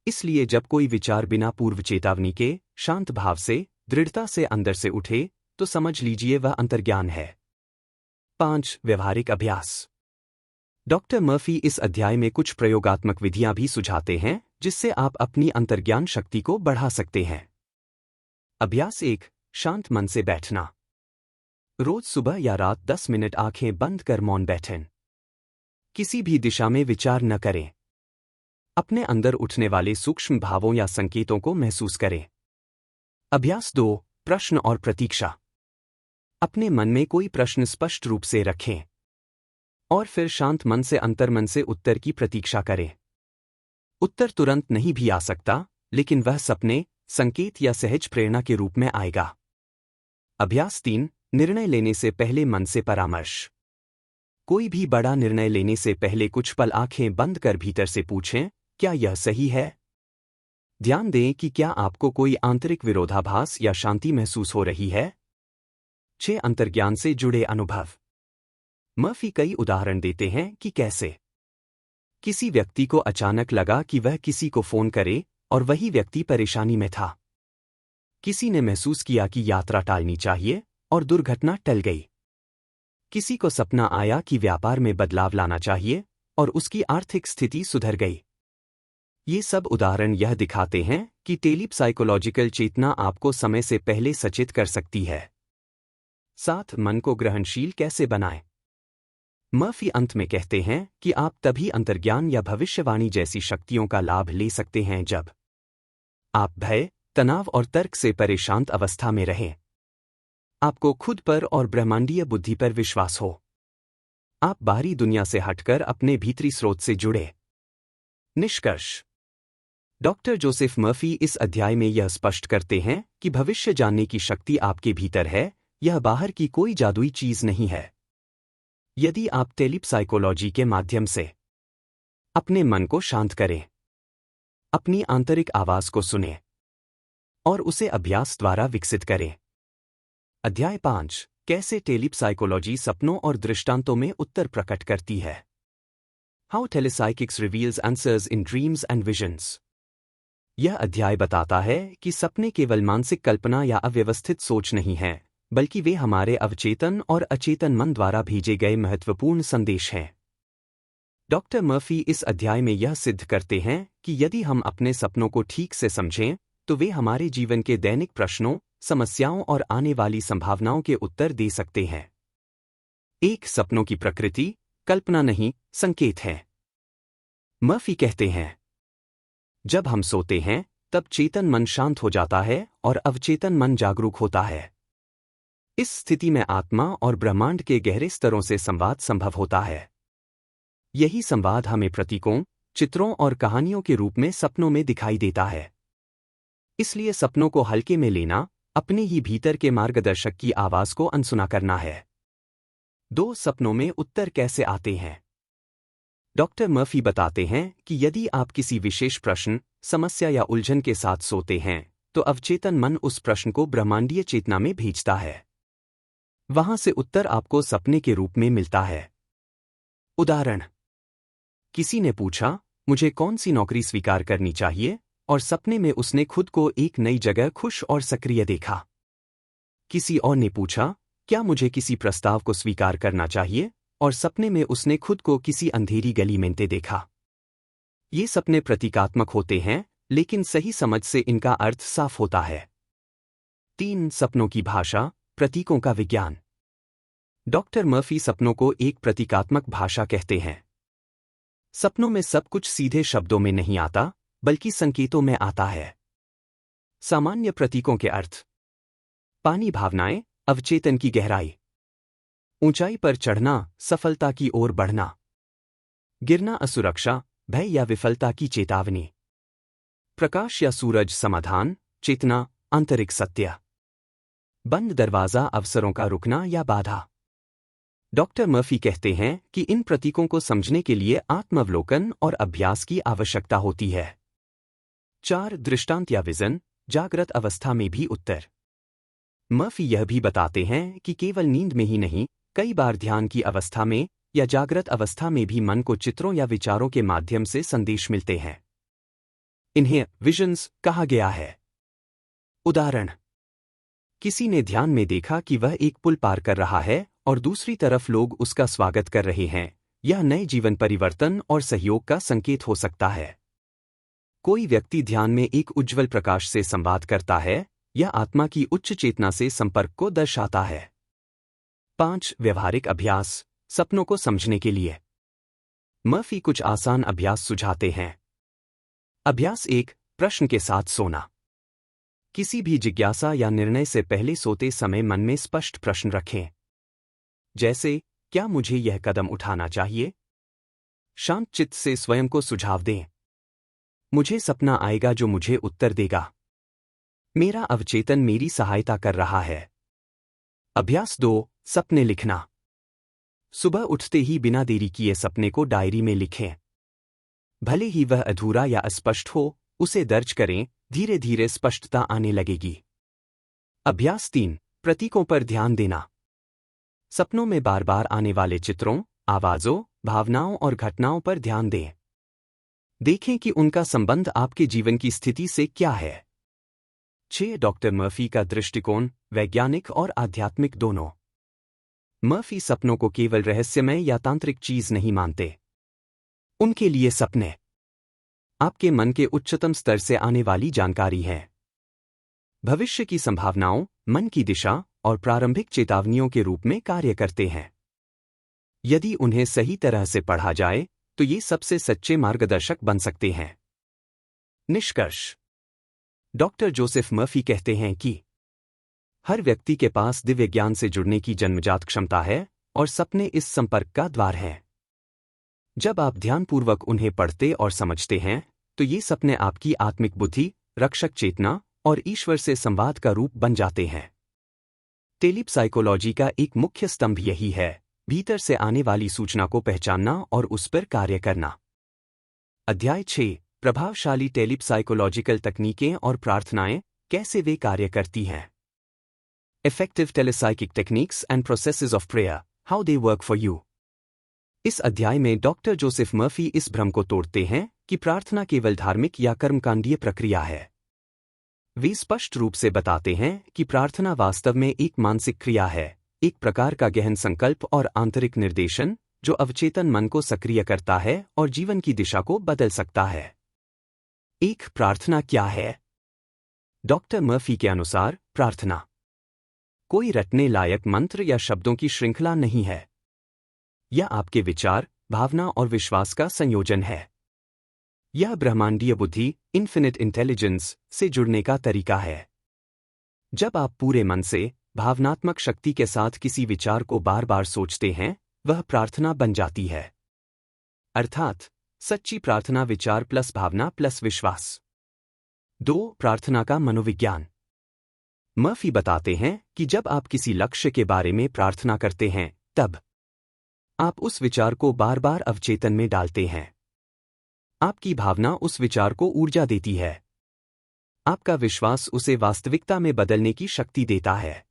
इसलिए जब कोई विचार बिना पूर्व चेतावनी के शांत भाव से, दृढ़ता से अंदर से उठे, तो समझ लीजिए वह अंतर्ज्ञान है। 5 व्यवहारिक अभ्यास। डॉक्टर मर्फी इस अध्याय में कुछ प्रयोगात्मक विधियां भी सुझाते हैं जिससे आप अपनी अंतर्ज्ञान शक्ति को बढ़ा सकते हैं। अभ्यास 1, शांत मन से बैठना। रोज सुबह या रात 10 मिनट आंखें बंद कर मौन बैठें। किसी भी दिशा में विचार न करें। अपने अंदर उठने वाले सूक्ष्म भावों या संकेतों को महसूस करें। अभ्यास 2, प्रश्न और प्रतीक्षा। अपने मन में कोई प्रश्न स्पष्ट रूप से रखें और फिर शांत मन से अंतर्मन से उत्तर की प्रतीक्षा करें। उत्तर तुरंत नहीं भी आ सकता, लेकिन वह सपने, संकेत या सहज प्रेरणा के रूप में आएगा। अभ्यास 3, निर्णय लेने से पहले मन से परामर्श। कोई भी बड़ा निर्णय लेने से पहले कुछ पल आंखें बंद कर भीतर से पूछें, क्या यह सही है? ध्यान दें कि क्या आपको कोई आंतरिक विरोधाभास या शांति महसूस हो रही है। 6, अंतर्ज्ञान से जुड़े अनुभव। मर्फी कई उदाहरण देते हैं कि कैसे किसी व्यक्ति को अचानक लगा कि वह किसी को फोन करे और वही व्यक्ति परेशानी में था। किसी ने महसूस किया कि यात्रा टालनी चाहिए और दुर्घटना टल गई। किसी को सपना आया कि व्यापार में बदलाव लाना चाहिए और उसकी आर्थिक स्थिति सुधर गई। ये सब उदाहरण यह दिखाते हैं कि टेलीपसाइकोलॉजिकल चेतना आपको समय से पहले सचेत कर सकती है। 7, मन को ग्रहणशील कैसे बनाएं। मर्फी अंत में कहते हैं कि आप तभी अंतर्ज्ञान या भविष्यवाणी जैसी शक्तियों का लाभ ले सकते हैं जब आप भय, तनाव और तर्क से परे शांत अवस्था में रहें। आपको खुद पर और ब्रह्मांडीय बुद्धि पर विश्वास हो। आप बाहरी दुनिया से हटकर अपने भीतरी स्रोत से जुड़े। निष्कर्ष। डॉक्टर जोसेफ मर्फी इस अध्याय में यह स्पष्ट करते हैं कि भविष्य जानने की शक्ति आपके भीतर है, यह बाहर की कोई जादुई चीज नहीं है। यदि आप टेलीपसाइकोलॉजी के माध्यम से अपने मन को शांत करें, अपनी आंतरिक आवाज को सुनें और उसे अभ्यास द्वारा विकसित करें। अध्याय 5, कैसे टेलीपसाइकोलॉजी सपनों और दृष्टांतों में उत्तर प्रकट करती है। How Telepsychics reveals answers in dreams and visions. यह अध्याय बताता है कि सपने केवल मानसिक कल्पना या अव्यवस्थित सोच नहीं हैं, बल्कि वे हमारे अवचेतन और अचेतन मन द्वारा भेजे गए महत्वपूर्ण संदेश हैं। डॉक्टर मर्फी इस अध्याय में यह सिद्ध करते हैं कि यदि हम अपने सपनों को ठीक से समझें, तो वे हमारे जीवन के दैनिक प्रश्नों, समस्याओं और आने वाली संभावनाओं के उत्तर दे सकते हैं। 1, सपनों की प्रकृति, कल्पना नहीं, संकेत है। मर्फी कहते हैं, जब हम सोते हैं, तब चेतन मन शांत हो जाता है और अवचेतन मन जागरूक होता है। इस स्थिति में आत्मा और ब्रह्मांड के गहरे स्तरों से संवाद संभव होता है। यही संवाद हमें प्रतीकों, चित्रों और कहानियों के रूप में सपनों में दिखाई देता है। इसलिए सपनों को हल्के में लेना, अपने ही भीतर के मार्गदर्शक की आवाज को अनसुना करना है। 2, सपनों में उत्तर कैसे आते हैं। डॉक्टर मर्फी बताते हैं कि यदि आप किसी विशेष प्रश्न, समस्या या उलझन के साथ सोते हैं, तो अवचेतन मन उस प्रश्न को ब्रह्मांडीय चेतना में भेजता है। वहां से उत्तर आपको सपने के रूप में मिलता है। उदाहरण, किसी ने पूछा, मुझे कौन सी नौकरी स्वीकार करनी चाहिए, और सपने में उसने खुद को एक नई जगह खुश और सक्रिय देखा। किसी और ने पूछा, क्या मुझे किसी प्रस्ताव को स्वीकार करना चाहिए, और सपने में उसने खुद को किसी अंधेरी गली में देखा। ये सपने प्रतीकात्मक होते हैं, लेकिन सही समझ से इनका अर्थ साफ होता है। 3, सपनों की भाषा, प्रतीकों का विज्ञान। डॉक्टर मर्फी सपनों को एक प्रतीकात्मक भाषा कहते हैं। सपनों में सब कुछ सीधे शब्दों में नहीं आता, बल्कि संकेतों में आता है। सामान्य प्रतीकों के अर्थ: पानी भावनाएं, अवचेतन की गहराई; ऊंचाई पर चढ़ना, सफलता की ओर बढ़ना; गिरना, असुरक्षा, भय या विफलता की चेतावनी; प्रकाश या सूरज, समाधान, चेतना, आंतरिक सत्य; बंद दरवाजा, अवसरों का रुकना या बाधा। डॉक्टर मर्फी कहते हैं कि इन प्रतीकों को समझने के लिए आत्मावलोकन और अभ्यास की आवश्यकता होती है। 4, दृष्टांत या विजन, जागृत अवस्था में भी उत्तर। मर्फी यह भी बताते हैं कि केवल नींद में ही नहीं, कई बार ध्यान की अवस्था में या जागृत अवस्था में भी मन को चित्रों या विचारों के माध्यम से संदेश मिलते हैं। इन्हें विजन्स कहा गया है। उदाहरण, किसी ने ध्यान में देखा कि वह एक पुल पार कर रहा है और दूसरी तरफ लोग उसका स्वागत कर रहे हैं, यह नए जीवन परिवर्तन और सहयोग का संकेत हो सकता है। कोई व्यक्ति ध्यान में एक उज्ज्वल प्रकाश से संवाद करता है, यह आत्मा की उच्च चेतना से संपर्क को दर्शाता है। 5 व्यवहारिक अभ्यास सपनों को समझने के लिए। मर्फी कुछ आसान अभ्यास सुझाते हैं। अभ्यास 1, प्रश्न के साथ सोना। किसी भी जिज्ञासा या निर्णय से पहले सोते समय मन में स्पष्ट प्रश्न रखें। जैसे, क्या मुझे यह कदम उठाना चाहिए? शांत चित्त से स्वयं को सुझाव दें। मुझे सपना आएगा जो मुझे उत्तर देगा। मेरा अवचेतन मेरी सहायता कर रहा है। अभ्यास 2, सपने लिखना। सुबह उठते ही बिना देरी किए सपने को डायरी में लिखें। भले ही वह अधूरा या अस्पष्ट हो, उसे दर्ज करें, धीरे धीरे स्पष्टता आने लगेगी। अभ्यास 3, प्रतीकों पर ध्यान देना। सपनों में बार बार आने वाले चित्रों, आवाज़ों, भावनाओं और घटनाओं पर ध्यान दें। देखें कि उनका संबंध आपके जीवन की स्थिति से क्या है। 6 डॉक्टर मर्फी का दृष्टिकोण, वैज्ञानिक और आध्यात्मिक दोनों। मर्फी सपनों को केवल रहस्यमय या तांत्रिक चीज नहीं मानते। उनके लिए सपने आपके मन के उच्चतम स्तर से आने वाली जानकारी है। भविष्य की संभावनाओं, मन की दिशा और प्रारंभिक चेतावनियों के रूप में कार्य करते हैं। यदि उन्हें सही तरह से पढ़ा जाए तो ये सबसे सच्चे मार्गदर्शक बन सकते हैं। निष्कर्ष। डॉक्टर जोसेफ मर्फी कहते हैं कि हर व्यक्ति के पास दिव्य ज्ञान से जुड़ने की जन्मजात क्षमता है और सपने इस संपर्क का द्वार हैं। जब आप ध्यानपूर्वक उन्हें पढ़ते और समझते हैं तो ये सपने आपकी आत्मिक बुद्धि, रक्षक चेतना और ईश्वर से संवाद का रूप बन जाते हैं। टेलीपसाइकोलॉजी का एक मुख्य स्तंभ यही है, भीतर से आने वाली सूचना को पहचानना और उस पर कार्य करना। अध्याय 6, प्रभावशाली टेलीपसाइकोलॉजिकल तकनीकें और प्रार्थनाएं, कैसे वे कार्य करती हैं। Effective telepsychic techniques and processes of prayer, how they work for you. इस अध्याय में डॉक्टर जोसेफ मर्फी इस भ्रम को तोड़ते हैं कि प्रार्थना केवल धार्मिक या कर्मकांडीय प्रक्रिया है। वे स्पष्ट रूप से बताते हैं कि प्रार्थना वास्तव में एक मानसिक क्रिया है, एक प्रकार का गहन संकल्प और आंतरिक निर्देशन जो अवचेतन मन को सक्रिय करता है और जीवन की दिशा को बदल सकता है। एक प्रार्थना क्या है? डॉक्टर मर्फी के अनुसार प्रार्थना कोई रटने लायक मंत्र या शब्दों की श्रृंखला नहीं है। यह आपके विचार, भावना और विश्वास का संयोजन है। यह ब्रह्मांडीय बुद्धि, इन्फिनिट इंटेलिजेंस से जुड़ने का तरीका है। जब आप पूरे मन से, भावनात्मक शक्ति के साथ किसी विचार को बार बार सोचते हैं, वह प्रार्थना बन जाती है। अर्थात सच्ची प्रार्थना विचार प्लस भावना प्लस विश्वास। 2 प्रार्थना का मनोविज्ञान। मर्फी बताते हैं कि जब आप किसी लक्ष्य के बारे में प्रार्थना करते हैं, तब आप उस विचार को बार बार अवचेतन में डालते हैं। आपकी भावना उस विचार को ऊर्जा देती है। आपका विश्वास उसे वास्तविकता में बदलने की शक्ति देता है।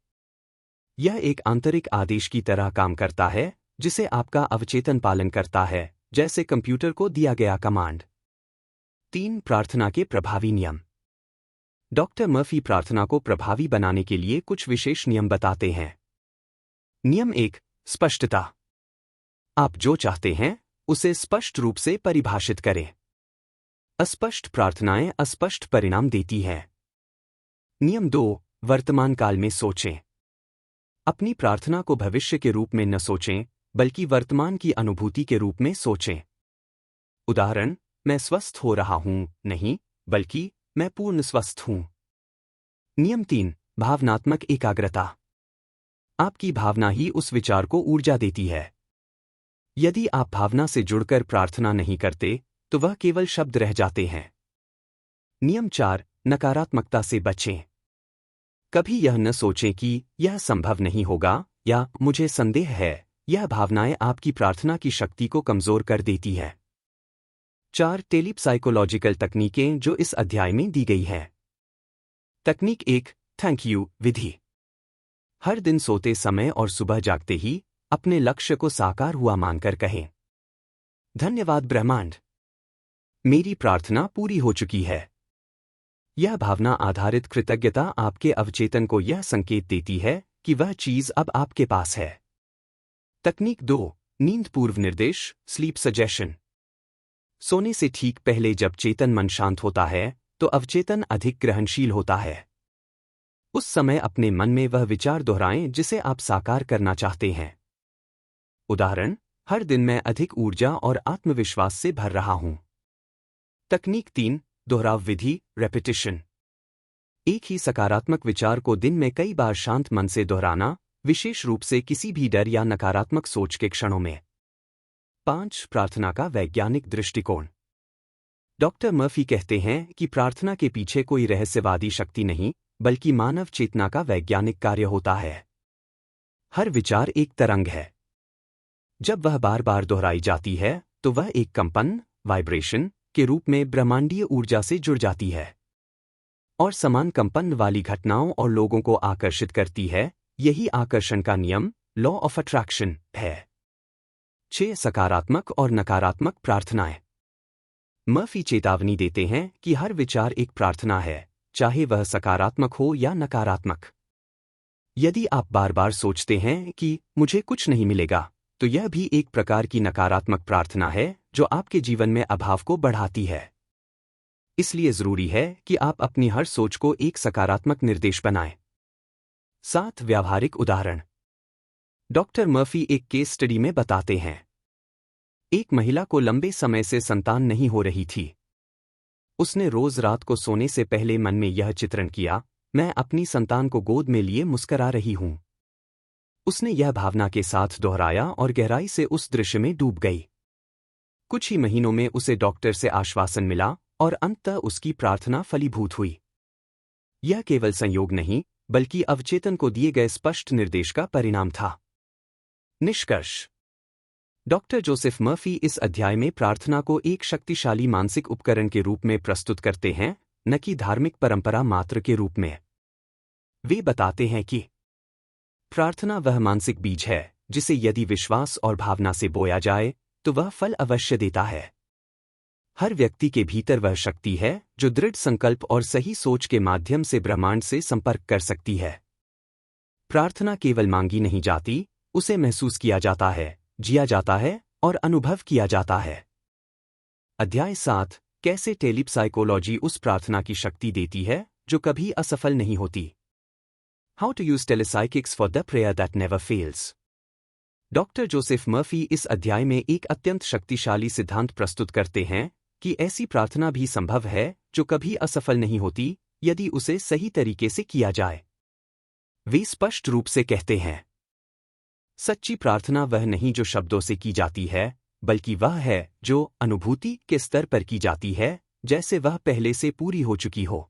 यह एक आंतरिक आदेश की तरह काम करता है, जिसे आपका अवचेतन पालन करता है, जैसे कंप्यूटर को दिया गया कमांड। 3 प्रार्थना के प्रभावी नियम। डॉक्टर मर्फी प्रार्थना को प्रभावी बनाने के लिए कुछ विशेष नियम बताते हैं। नियम 1, स्पष्टता। आप जो चाहते हैं उसे स्पष्ट रूप से परिभाषित करें। अस्पष्ट प्रार्थनाएं अस्पष्ट परिणाम देती हैं। नियम 2, वर्तमान काल में सोचें। अपनी प्रार्थना को भविष्य के रूप में न सोचें, बल्कि वर्तमान की अनुभूति के रूप में सोचें। उदाहरण, मैं स्वस्थ हो रहा हूं, नहीं, बल्कि मैं पूर्ण स्वस्थ हूं। नियम 3, भावनात्मक एकाग्रता। आपकी भावना ही उस विचार को ऊर्जा देती है। यदि आप भावना से जुड़कर प्रार्थना नहीं करते, तो वह केवल शब्द रह जाते हैं। नियम 4, नकारात्मकता से बचें। कभी यह न सोचें कि यह संभव नहीं होगा या मुझे संदेह है। यह भावनाएं आपकी प्रार्थना की शक्ति को कमजोर कर देती है। 4 टेलीपसाइकोलॉजिकल तकनीकें जो इस अध्याय में दी गई हैं। तकनीक 1, थैंक यू विधि। हर दिन सोते समय और सुबह जागते ही अपने लक्ष्य को साकार हुआ मानकर कहें, धन्यवाद ब्रह्मांड, मेरी प्रार्थना पूरी हो चुकी है। यह भावना आधारित कृतज्ञता आपके अवचेतन को यह संकेत देती है कि वह चीज अब आपके पास है। तकनीक 2, नींद पूर्व निर्देश, स्लीप सजेशन। सोने से ठीक पहले जब चेतन मन शांत होता है तो अवचेतन अधिक ग्रहणशील होता है। उस समय अपने मन में वह विचार दोहराएं जिसे आप साकार करना चाहते हैं। उदाहरण, हर दिन मैं अधिक ऊर्जा और आत्मविश्वास से भर रहा हूं। तकनीक 3, दोहराव विधि, रेपिटिशन। एक ही सकारात्मक विचार को दिन में कई बार शांत मन से दोहराना, विशेष रूप से किसी भी डर या नकारात्मक सोच के क्षणों में। 5, प्रार्थना का वैज्ञानिक दृष्टिकोण। डॉक्टर मर्फी कहते हैं कि प्रार्थना के पीछे कोई रहस्यवादी शक्ति नहीं, बल्कि मानव चेतना का वैज्ञानिक कार्य होता है। हर विचार एक तरंग है। जब वह बार बार दोहराई जाती है तो वह एक कंपन, वाइब्रेशन के रूप में ब्रह्मांडीय ऊर्जा से जुड़ जाती है और समान कंपन वाली घटनाओं और लोगों को आकर्षित करती है। यही आकर्षण का नियम, लॉ ऑफ अट्रैक्शन, है। 6, सकारात्मक और नकारात्मक प्रार्थनाएं। मर्फी चेतावनी देते हैं कि हर विचार एक प्रार्थना है, चाहे वह सकारात्मक हो या नकारात्मक। यदि आप बार बार सोचते हैं कि मुझे कुछ नहीं मिलेगा, तो यह भी एक प्रकार की नकारात्मक प्रार्थना है जो आपके जीवन में अभाव को बढ़ाती है। इसलिए जरूरी है कि आप अपनी हर सोच को एक सकारात्मक निर्देश बनाएं। 7, व्यावहारिक उदाहरण। डॉक्टर मर्फी एक केस स्टडी में बताते हैं। एक महिला को लंबे समय से संतान नहीं हो रही थी। उसने रोज रात को सोने से पहले मन में यह चित्रण किया, मैं अपनी संतान को गोद में लिए मुस्करा रही हूं। उसने यह भावना के साथ दोहराया और गहराई से उस दृश्य में डूब गई। कुछ ही महीनों में उसे डॉक्टर से आश्वासन मिला और अंततः उसकी प्रार्थना फलीभूत हुई। यह केवल संयोग नहीं, बल्कि अवचेतन को दिए गए स्पष्ट निर्देश का परिणाम था। निष्कर्ष। डॉक्टर जोसेफ मर्फी इस अध्याय में प्रार्थना को एक शक्तिशाली मानसिक उपकरण के रूप में प्रस्तुत करते हैं, न कि धार्मिक परंपरा मात्र के रूप में। वे बताते हैं कि प्रार्थना वह मानसिक बीज है जिसे यदि विश्वास और भावना से बोया जाए तो वह फल अवश्य देता है। हर व्यक्ति के भीतर वह शक्ति है जो दृढ़ संकल्प और सही सोच के माध्यम से ब्रह्मांड से संपर्क कर सकती है। प्रार्थना केवल मांगी नहीं जाती, उसे महसूस किया जाता है, जिया जाता है और अनुभव किया जाता है। अध्याय 7, कैसे टेलीपसाइकोलॉजी उस प्रार्थना की शक्ति देती है जो कभी असफल नहीं होती। How to use Telepsychics for the prayer that never fails. Doctor Joseph Murphy इस अध्याय में एक अत्यंत शक्तिशाली सिद्धांत प्रस्तुत करते हैं कि ऐसी प्रार्थना भी संभव है जो कभी असफल नहीं होती, यदि उसे सही तरीके से किया जाए। वे स्पष्ट रूप से कहते हैं, सच्ची प्रार्थना वह नहीं जो शब्दों से की जाती है, बल्कि वह है जो अनुभूति के स्तर पर की जाती है, जैसे वह पहले से पूरी हो चुकी हो।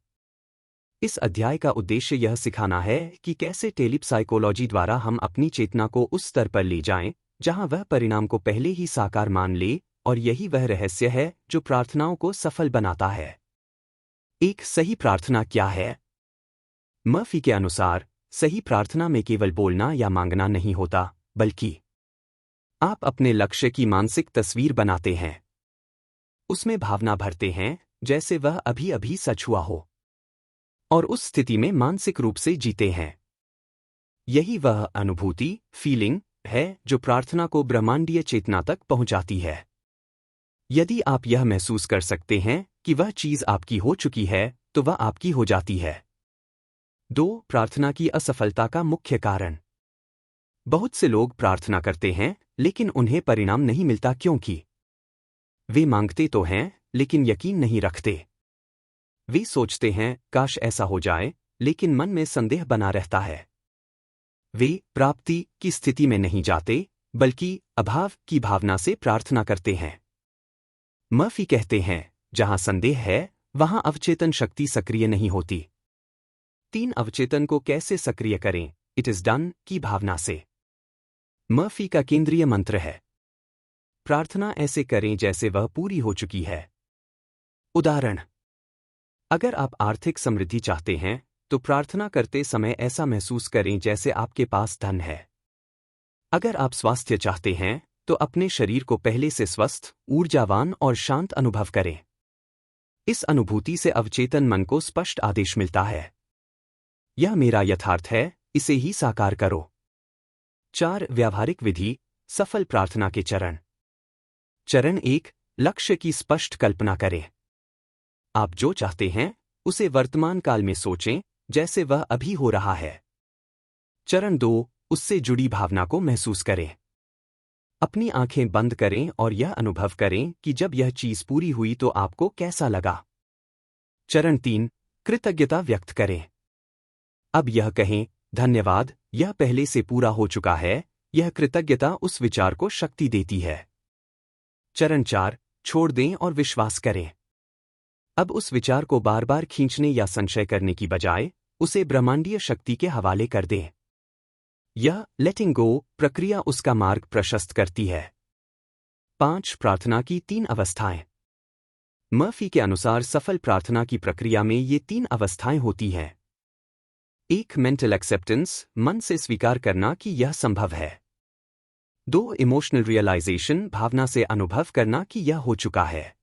इस अध्याय का उद्देश्य यह सिखाना है कि कैसे टेलीपसाइकोलॉजी द्वारा हम अपनी चेतना को उस स्तर पर ले जाएं, जहां वह परिणाम को पहले ही साकार मान ले, और यही वह रहस्य है जो प्रार्थनाओं को सफल बनाता है। एक सही प्रार्थना क्या है? मर्फी के अनुसार, सही प्रार्थना में केवल बोलना या मांगना नहीं होता, बल्कि आप अपने लक्ष्य की मानसिक तस्वीर बनाते हैं। उसमें भावना भरते हैं जैसे वह अभी अभी सच हुआ हो, और उस स्थिति में मानसिक रूप से जीते हैं। यही वह अनुभूति, फीलिंग, है जो प्रार्थना को ब्रह्मांडीय चेतना तक पहुंचाती है। यदि आप यह महसूस कर सकते हैं कि वह चीज आपकी हो चुकी है, तो वह आपकी हो जाती है। 2, प्रार्थना की असफलता का मुख्य कारण। बहुत से लोग प्रार्थना करते हैं, लेकिन उन्हें परिणाम नहीं मिलता क्योंकि वे मांगते तो हैं, लेकिन यकीन नहीं रखते। वे सोचते हैं, काश ऐसा हो जाए, लेकिन मन में संदेह बना रहता है। वे प्राप्ति की स्थिति में नहीं जाते, बल्कि अभाव की भावना से प्रार्थना करते हैं। मर्फी कहते हैं, जहां संदेह है, वहां अवचेतन शक्ति सक्रिय नहीं होती। 3, अवचेतन को कैसे सक्रिय करें? इट इज डन की भावना से। मर्फी का केंद्रीय मंत्र है, प्रार्थना ऐसे करें जैसे वह पूरी हो चुकी है। उदाहरण, अगर आप आर्थिक समृद्धि चाहते हैं, तो प्रार्थना करते समय ऐसा महसूस करें जैसे आपके पास धन है। अगर आप स्वास्थ्य चाहते हैं, तो अपने शरीर को पहले से स्वस्थ, ऊर्जावान और शांत अनुभव करें। इस अनुभूति से अवचेतन मन को स्पष्ट आदेश मिलता है, यह मेरा यथार्थ है, इसे ही साकार करो। 4, व्यावहारिक विधि, सफल प्रार्थना के चरण। चरण 1, लक्ष्य की स्पष्ट कल्पना करें। आप जो चाहते हैं उसे वर्तमान काल में सोचें, जैसे वह अभी हो रहा है। चरण 2, उससे जुड़ी भावना को महसूस करें। अपनी आंखें बंद करें और यह अनुभव करें कि जब यह चीज पूरी हुई तो आपको कैसा लगा। चरण 3, कृतज्ञता व्यक्त करें। अब यह कहें, धन्यवाद, यह पहले से पूरा हो चुका है। यह कृतज्ञता उस विचार को शक्ति देती है। चरण 4, छोड़ दें और विश्वास करें। अब उस विचार को बार बार खींचने या संशय करने की बजाय उसे ब्रह्मांडीय शक्ति के हवाले कर दें। यह लेटिंग गो प्रक्रिया उसका मार्ग प्रशस्त करती है। 5, प्रार्थना की 3 अवस्थाएं। मर्फी के अनुसार सफल प्रार्थना की प्रक्रिया में ये 3 अवस्थाएं होती हैं। 1, मेंटल एक्सेप्टेंस, मन से स्वीकार करना कि यह संभव है। 2, इमोशनल रियलाइजेशन, भावना से अनुभव करना कि यह हो चुका है।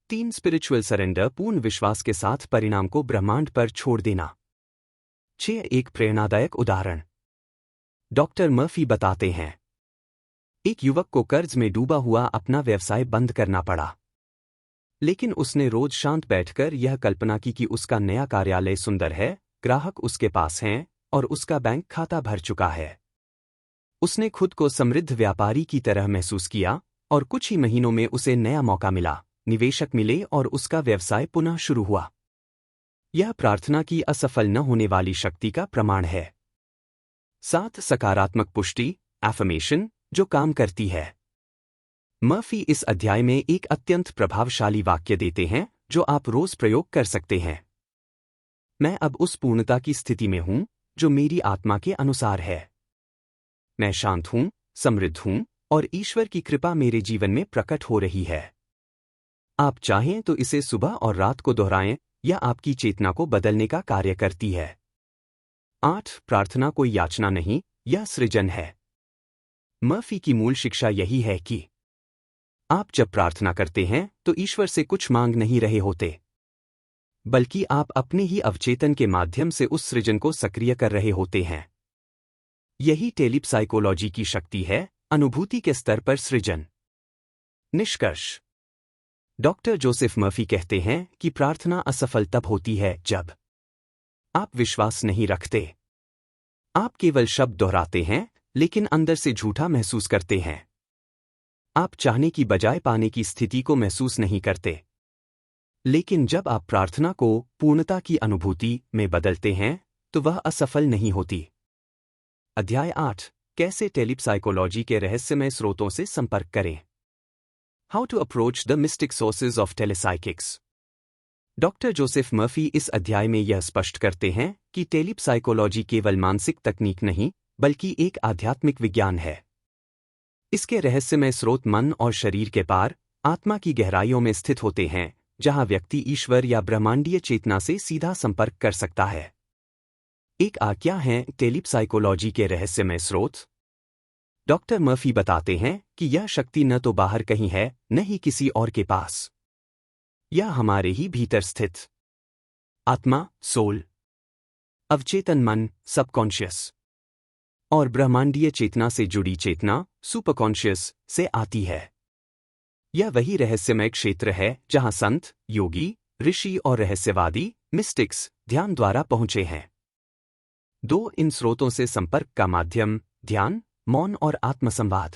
3, स्पिरिचुअल सरेंडर, पूर्ण विश्वास के साथ परिणाम को ब्रह्मांड पर छोड़ देना। 6, एक प्रेरणादायक उदाहरण। डॉक्टर मर्फी बताते हैं, एक युवक को कर्ज में डूबा हुआ अपना व्यवसाय बंद करना पड़ा। लेकिन उसने रोज शांत बैठकर यह कल्पना की कि उसका नया कार्यालय सुंदर है, ग्राहक उसके पास हैं और उसका बैंक खाता भर चुका है। उसने खुद को समृद्ध व्यापारी की तरह महसूस किया और कुछ ही महीनों में उसे नया मौका मिला, निवेशक मिले और उसका व्यवसाय पुनः शुरू हुआ। यह प्रार्थना की असफल न होने वाली शक्ति का प्रमाण है। 7, सकारात्मक पुष्टि, एफर्मेशन, जो काम करती है। मर्फी इस अध्याय में एक अत्यंत प्रभावशाली वाक्य देते हैं जो आप रोज प्रयोग कर सकते हैं। मैं अब उस पूर्णता की स्थिति में हूं जो मेरी आत्मा के अनुसार है। मैं शांत हूं, समृद्ध हूं और ईश्वर की कृपा मेरे जीवन में प्रकट हो रही है। आप चाहें तो इसे सुबह और रात को दोहराएं, यह आपकी चेतना को बदलने का कार्य करती है। 8, प्रार्थना कोई याचना नहीं, यह सृजन है। मर्फी की मूल शिक्षा यही है कि आप जब प्रार्थना करते हैं तो ईश्वर से कुछ मांग नहीं रहे होते, बल्कि आप अपने ही अवचेतन के माध्यम से उस सृजन को सक्रिय कर रहे होते हैं। यही टेलीपसाइकोलॉजी की शक्ति है, अनुभूति के स्तर पर सृजन। निष्कर्ष। डॉक्टर जोसेफ मर्फी कहते हैं कि प्रार्थना असफल तब होती है जब आप विश्वास नहीं रखते। आप केवल शब्द दोहराते हैं लेकिन अंदर से झूठा महसूस करते हैं। आप चाहने की बजाय पाने की स्थिति को महसूस नहीं करते। लेकिन जब आप प्रार्थना को पूर्णता की अनुभूति में बदलते हैं तो वह असफल नहीं होती। अध्याय 8, कैसे टेलीपसाइकोलॉजी के रहस्यमय स्रोतों से संपर्क करें। How to approach the mystic sources of Telepsychics. Doctor Joseph Murphy इस अध्याय में यह स्पष्ट करते हैं कि टेलीपसाइकोलॉजी केवल मानसिक तकनीक नहीं बल्कि एक आध्यात्मिक विज्ञान है। इसके रहस्यमय स्रोत मन और शरीर के पार, आत्मा की गहराइयों में स्थित होते हैं, जहां व्यक्ति ईश्वर या ब्रह्मांडीय चेतना से सीधा संपर्क कर सकता है। एक क्या हैं टेलीपसाइकोलॉजी के रहस्यमय स्रोत? डॉक्टर मर्फी बताते हैं कि यह शक्ति न तो बाहर कहीं है, न ही किसी और के पास। यह हमारे ही भीतर स्थित आत्मा, सोल, अवचेतन मन, सबकॉन्शियस और ब्रह्मांडीय चेतना से जुड़ी चेतना, सुपरकॉन्शियस, से आती है। यह वही रहस्यमय क्षेत्र है जहां संत, योगी, ऋषि और रहस्यवादी, मिस्टिक्स, ध्यान द्वारा पहुंचे हैं। 2, इन स्रोतों से संपर्क का माध्यम, ध्यान, मौन और आत्मसंवाद।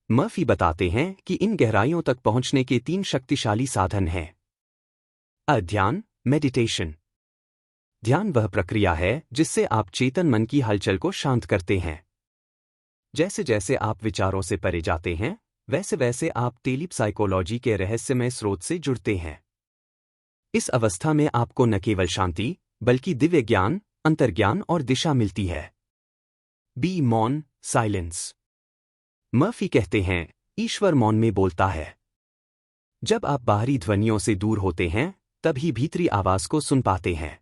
मर्फी बताते हैं कि इन गहराइयों तक पहुंचने के 3 शक्तिशाली साधन हैं। ध्यान, मेडिटेशन। ध्यान वह प्रक्रिया है जिससे आप चेतन मन की हलचल को शांत करते हैं। जैसे जैसे आप विचारों से परे जाते हैं, वैसे वैसे आप टेलीपसाइकोलॉजी के रहस्यमय स्रोत से जुड़ते हैं। इस अवस्था में आपको न केवल शांति बल्कि दिव्य ज्ञान, अंतर्ज्ञान और दिशा मिलती है। बी मौन, साइलेंस। मर्फी कहते हैं, ईश्वर मौन में बोलता है। जब आप बाहरी ध्वनियों से दूर होते हैं तभी भीतरी आवाज को सुन पाते हैं।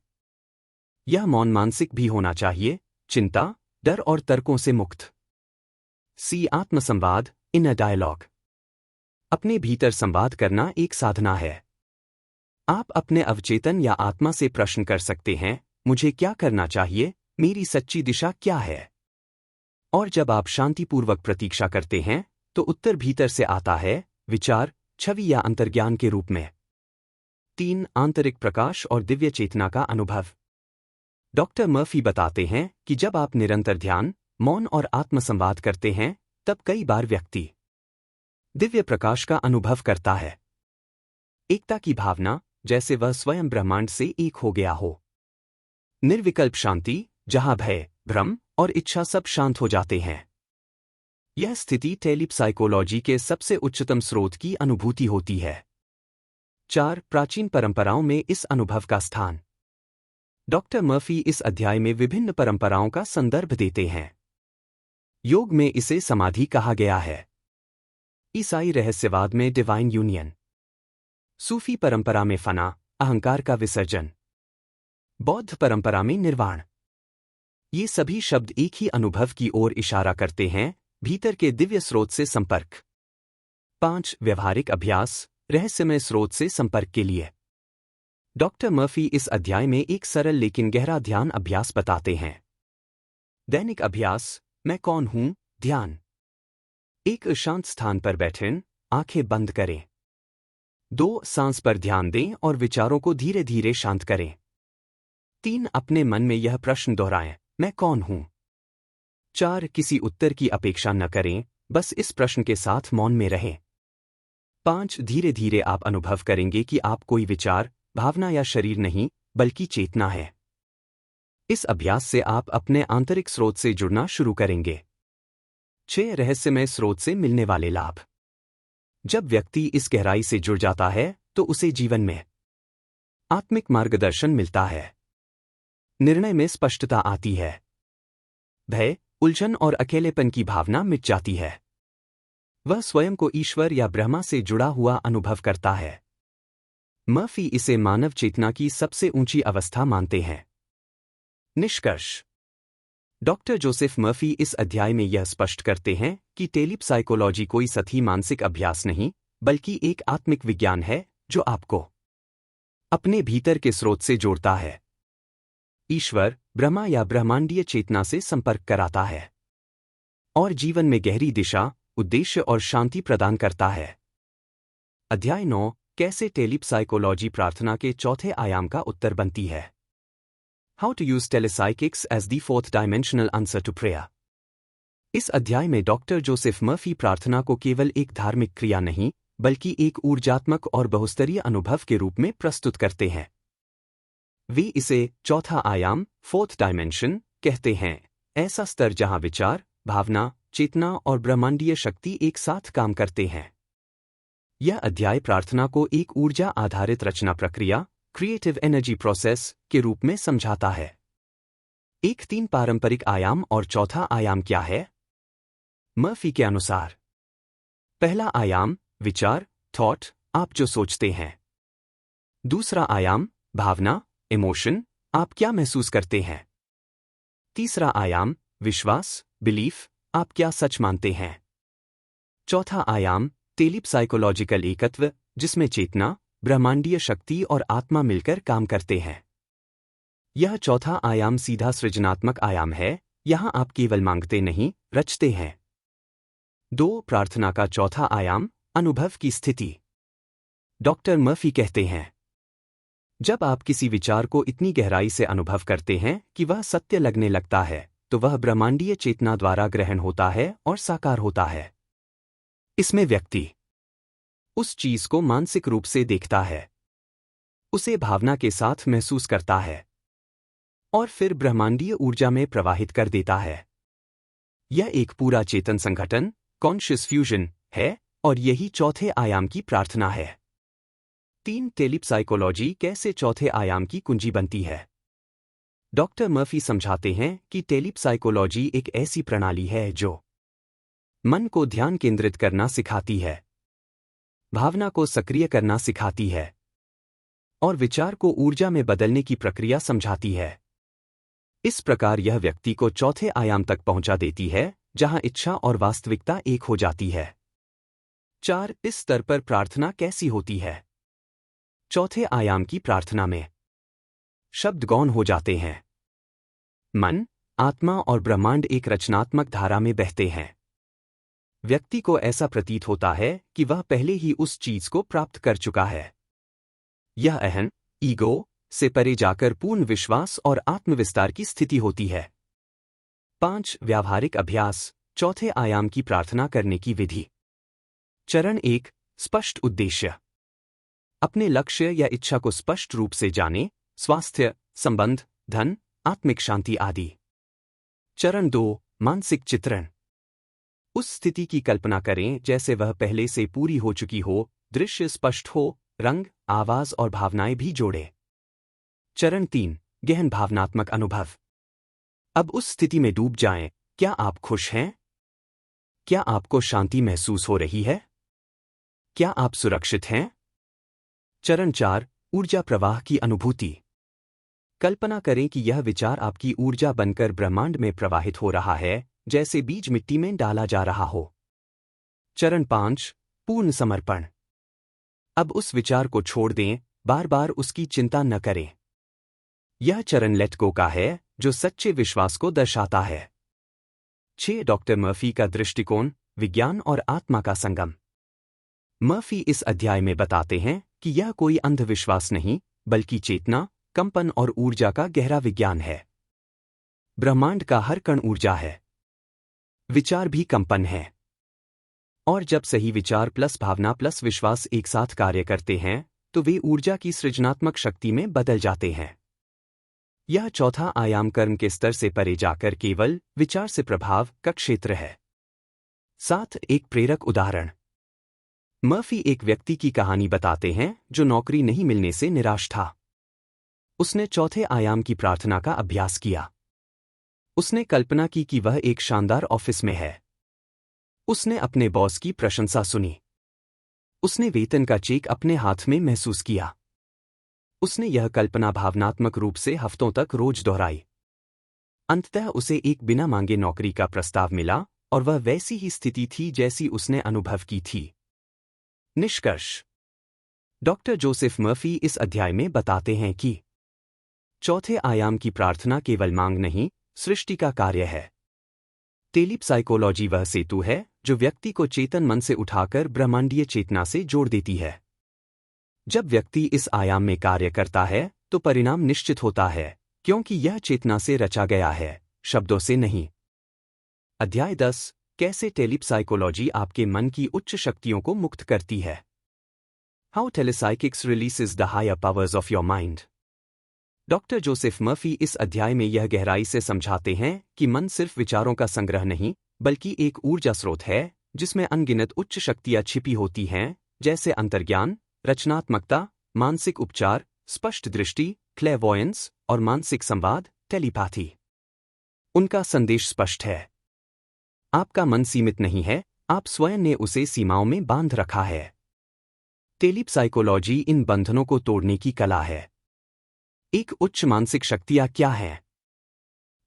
यह मौन मानसिक भी होना चाहिए, चिंता, डर और तर्कों से मुक्त। सी आत्मसंवाद, इनर डायलॉग। अपने भीतर संवाद करना एक साधना है। आप अपने अवचेतन या आत्मा से प्रश्न कर सकते हैं, मुझे क्या करना चाहिए, मेरी सच्ची दिशा क्या है। और जब आप शांतिपूर्वक प्रतीक्षा करते हैं तो उत्तर भीतर से आता है, विचार, छवि या अंतर्ज्ञान के रूप में। 3. आंतरिक प्रकाश और दिव्य चेतना का अनुभव। डॉक्टर मर्फी बताते हैं कि जब आप निरंतर ध्यान, मौन और आत्मसंवाद करते हैं, तब कई बार व्यक्ति दिव्य प्रकाश का अनुभव करता है। एकता की भावना, जैसे वह स्वयं ब्रह्मांड से एक हो गया हो। निर्विकल्प शांति, जहां भय, भ्रम और इच्छा सब शांत हो जाते हैं। यह स्थिति टेलीपसाइकोलॉजी के सबसे उच्चतम स्रोत की अनुभूति होती है। 4. प्राचीन परंपराओं में इस अनुभव का स्थान। डॉक्टर मर्फी इस अध्याय में विभिन्न परंपराओं का संदर्भ देते हैं। योग में इसे समाधि कहा गया है। ईसाई रहस्यवाद में डिवाइन यूनियन। सूफी परंपरा में फना, अहंकार का विसर्जन। बौद्ध परंपरा में निर्वाण। ये सभी शब्द एक ही अनुभव की ओर इशारा करते हैं, भीतर के दिव्य स्रोत से संपर्क। 5. व्यवहारिक अभ्यास, रहस्यमय स्रोत से संपर्क के लिए। डॉक्टर मर्फी इस अध्याय में एक सरल लेकिन गहरा ध्यान अभ्यास बताते हैं। दैनिक अभ्यास, मैं कौन हूं, ध्यान। एक शांत स्थान पर बैठें, आंखें बंद करें। 2. सांस पर ध्यान दें और विचारों को धीरे धीरे शांत करें। 3. अपने मन में यह प्रश्न दोहराएं, मैं कौन हूं। 4. किसी उत्तर की अपेक्षा न करें, बस इस प्रश्न के साथ मौन में रहें। 5. धीरे धीरे आप अनुभव करेंगे कि आप कोई विचार, भावना या शरीर नहीं, बल्कि चेतना है। इस अभ्यास से आप अपने आंतरिक स्रोत से जुड़ना शुरू करेंगे। 6. रहस्यमय स्रोत से मिलने वाले लाभ। जब व्यक्ति इस गहराई से जुड़ जाता है तो उसे जीवन में आत्मिक मार्गदर्शन मिलता है। निर्णय में स्पष्टता आती है। भय, उलझन और अकेलेपन की भावना मिट जाती है। वह स्वयं को ईश्वर या ब्रह्मा से जुड़ा हुआ अनुभव करता है। मर्फी इसे मानव चेतना की सबसे ऊंची अवस्था मानते हैं। निष्कर्ष। डॉक्टर जोसेफ मर्फी इस अध्याय में यह स्पष्ट करते हैं कि टेलीपसाइकोलॉजी कोई सतही मानसिक अभ्यास नहीं, बल्कि एक आत्मिक विज्ञान है जो आपको अपने भीतर के स्रोत से जोड़ता है, ईश्वर, ब्रह्मा या ब्रह्मांडीय चेतना से संपर्क कराता है और जीवन में गहरी दिशा, उद्देश्य और शांति प्रदान करता है। अध्याय 9, कैसे टेलीपसाइकोलॉजी प्रार्थना के चौथे आयाम का उत्तर बनती है। How to use telepsychics as the fourth dimensional answer to prayer. इस अध्याय में डॉक्टर जोसेफ मर्फी प्रार्थना को केवल एक धार्मिक क्रिया नहीं, बल्कि एक ऊर्जात्मक और बहुस्तरीय अनुभव के रूप में प्रस्तुत करते हैं। वे इसे चौथा आयाम, फोर्थ डायमेंशन, कहते हैं, ऐसा स्तर जहां विचार, भावना, चेतना और ब्रह्मांडीय शक्ति एक साथ काम करते हैं। यह अध्याय प्रार्थना को एक ऊर्जा आधारित रचना प्रक्रिया, क्रिएटिव एनर्जी प्रोसेस के रूप में समझाता है। 3 पारंपरिक आयाम और चौथा आयाम क्या है? मर्फी के अनुसार पहला आयाम, विचार, थॉट, आप जो सोचते हैं। दूसरा आयाम, भावना, इमोशन, आप क्या महसूस करते हैं। तीसरा आयाम, विश्वास, बिलीफ, आप क्या सच मानते हैं। चौथा आयाम, टेलीपसाइकोलॉजिकल एकत्व, जिसमें चेतना, ब्रह्मांडीय शक्ति और आत्मा मिलकर काम करते हैं। यह चौथा आयाम सीधा सृजनात्मक आयाम है, यहां आप केवल मांगते नहीं, रचते हैं। 2 प्रार्थना का चौथा आयाम, अनुभव की स्थिति। डॉक्टर मर्फी कहते हैं, जब आप किसी विचार को इतनी गहराई से अनुभव करते हैं कि वह सत्य लगने लगता है, तो वह ब्रह्मांडीय चेतना द्वारा ग्रहण होता है और साकार होता है। इसमें व्यक्ति उस चीज को मानसिक रूप से देखता है, उसे भावना के साथ महसूस करता है और फिर ब्रह्मांडीय ऊर्जा में प्रवाहित कर देता है। यह एक पूरा चेतन संगठन, कॉन्शियस फ्यूजन है और यही चौथे आयाम की प्रार्थना है। 3 टेलीपसाइकोलॉजी कैसे चौथे आयाम की कुंजी बनती है। डॉक्टर मर्फी समझाते हैं कि टेलीपसाइकोलॉजी एक ऐसी प्रणाली है जो मन को ध्यान केंद्रित करना सिखाती है, भावना को सक्रिय करना सिखाती है और विचार को ऊर्जा में बदलने की प्रक्रिया समझाती है। इस प्रकार यह व्यक्ति को चौथे आयाम तक पहुंचा देती है, जहां इच्छा और वास्तविकता एक हो जाती है। 4 इस स्तर पर प्रार्थना कैसी होती है। चौथे आयाम की प्रार्थना में शब्द गौण हो जाते हैं। मन, आत्मा और ब्रह्मांड एक रचनात्मक धारा में बहते हैं। व्यक्ति को ऐसा प्रतीत होता है कि वह पहले ही उस चीज को प्राप्त कर चुका है। यह अहं, ईगो, से परे जाकर पूर्ण विश्वास और आत्मविस्तार की स्थिति होती है। 5. व्यावहारिक अभ्यास, चौथे आयाम की प्रार्थना करने की विधि। चरण 1. स्पष्ट उद्देश्य। अपने लक्ष्य या इच्छा को स्पष्ट रूप से जानें, स्वास्थ्य, संबंध, धन, आत्मिक शांति आदि। चरण 2. मानसिक चित्रण। उस स्थिति की कल्पना करें जैसे वह पहले से पूरी हो चुकी हो, दृश्य स्पष्ट हो, रंग, आवाज और भावनाएं भी जोड़ें। चरण 3. गहन भावनात्मक अनुभव। अब उस स्थिति में डूब जाएं। क्या आप खुश हैं? क्या आपको शांति महसूस हो रही है? क्या आप सुरक्षित हैं? चरण 4. ऊर्जा प्रवाह की अनुभूति। कल्पना करें कि यह विचार आपकी ऊर्जा बनकर ब्रह्मांड में प्रवाहित हो रहा है, जैसे बीज मिट्टी में डाला जा रहा हो। चरण 5. पूर्ण समर्पण। अब उस विचार को छोड़ दें, बार बार उसकी चिंता न करें। यह चरण लेट गो का है, जो सच्चे विश्वास को दर्शाता है। 6. डॉक्टर मर्फी का दृष्टिकोण, विज्ञान और आत्मा का संगम। मर्फी इस अध्याय में बताते हैं कि यह कोई अंधविश्वास नहीं, बल्कि चेतना, कंपन और ऊर्जा का गहरा विज्ञान है। ब्रह्मांड का हर कण ऊर्जा है। विचार भी कंपन है। और जब सही विचार प्लस भावना प्लस विश्वास एक साथ कार्य करते हैं, तो वे ऊर्जा की सृजनात्मक शक्ति में बदल जाते हैं। यह चौथा आयाम कर्म के स्तर से परे जाकर केवल विचार से प्रभाव का क्षेत्र है। 7. एक प्रेरक उदाहरण। मर्फी एक व्यक्ति की कहानी बताते हैं जो नौकरी नहीं मिलने से निराश था। उसने चौथे आयाम की प्रार्थना का अभ्यास किया। उसने कल्पना की कि वह एक शानदार ऑफिस में है। उसने अपने बॉस की प्रशंसा सुनी। उसने वेतन का चेक अपने हाथ में महसूस किया। उसने यह कल्पना भावनात्मक रूप से हफ्तों तक रोज दोहराई। अंततः उसे एक बिना मांगे नौकरी का प्रस्ताव मिला और वह वैसी ही स्थिति थी जैसी उसने अनुभव की थी। निष्कर्ष। डॉक्टर जोसेफ मर्फी इस अध्याय में बताते हैं कि चौथे आयाम की प्रार्थना केवल मांग नहीं, सृष्टि का कार्य है। टेलीपसाइकोलॉजी वह सेतु है जो व्यक्ति को चेतन मन से उठाकर ब्रह्मांडीय चेतना से जोड़ देती है। जब व्यक्ति इस आयाम में कार्य करता है तो परिणाम निश्चित होता है, क्योंकि यह चेतना से रचा गया है, शब्दों से नहीं। अध्याय 10. कैसे टेलीपसाइकोलॉजी आपके मन की उच्च शक्तियों को मुक्त करती है। How Telepsychics releases the higher powers of your mind. Doctor Joseph Murphy इस अध्याय में यह गहराई से समझाते हैं कि मन सिर्फ विचारों का संग्रह नहीं, बल्कि एक ऊर्जा स्रोत है जिसमें अनगिनत उच्च शक्तियां छिपी होती हैं, जैसे अंतर्ज्ञान, रचनात्मकता, मानसिक उपचार, स्पष्ट दृष्टि, क्लेवॉयंस और मानसिक संवाद, टेलीपैथी। उनका संदेश स्पष्ट है। आपका मन सीमित नहीं है, आप स्वयं ने उसे सीमाओं में बांध रखा है। टेलीपसाइकोलॉजी इन बंधनों को तोड़ने की कला है। एक उच्च मानसिक शक्तियां क्या हैं?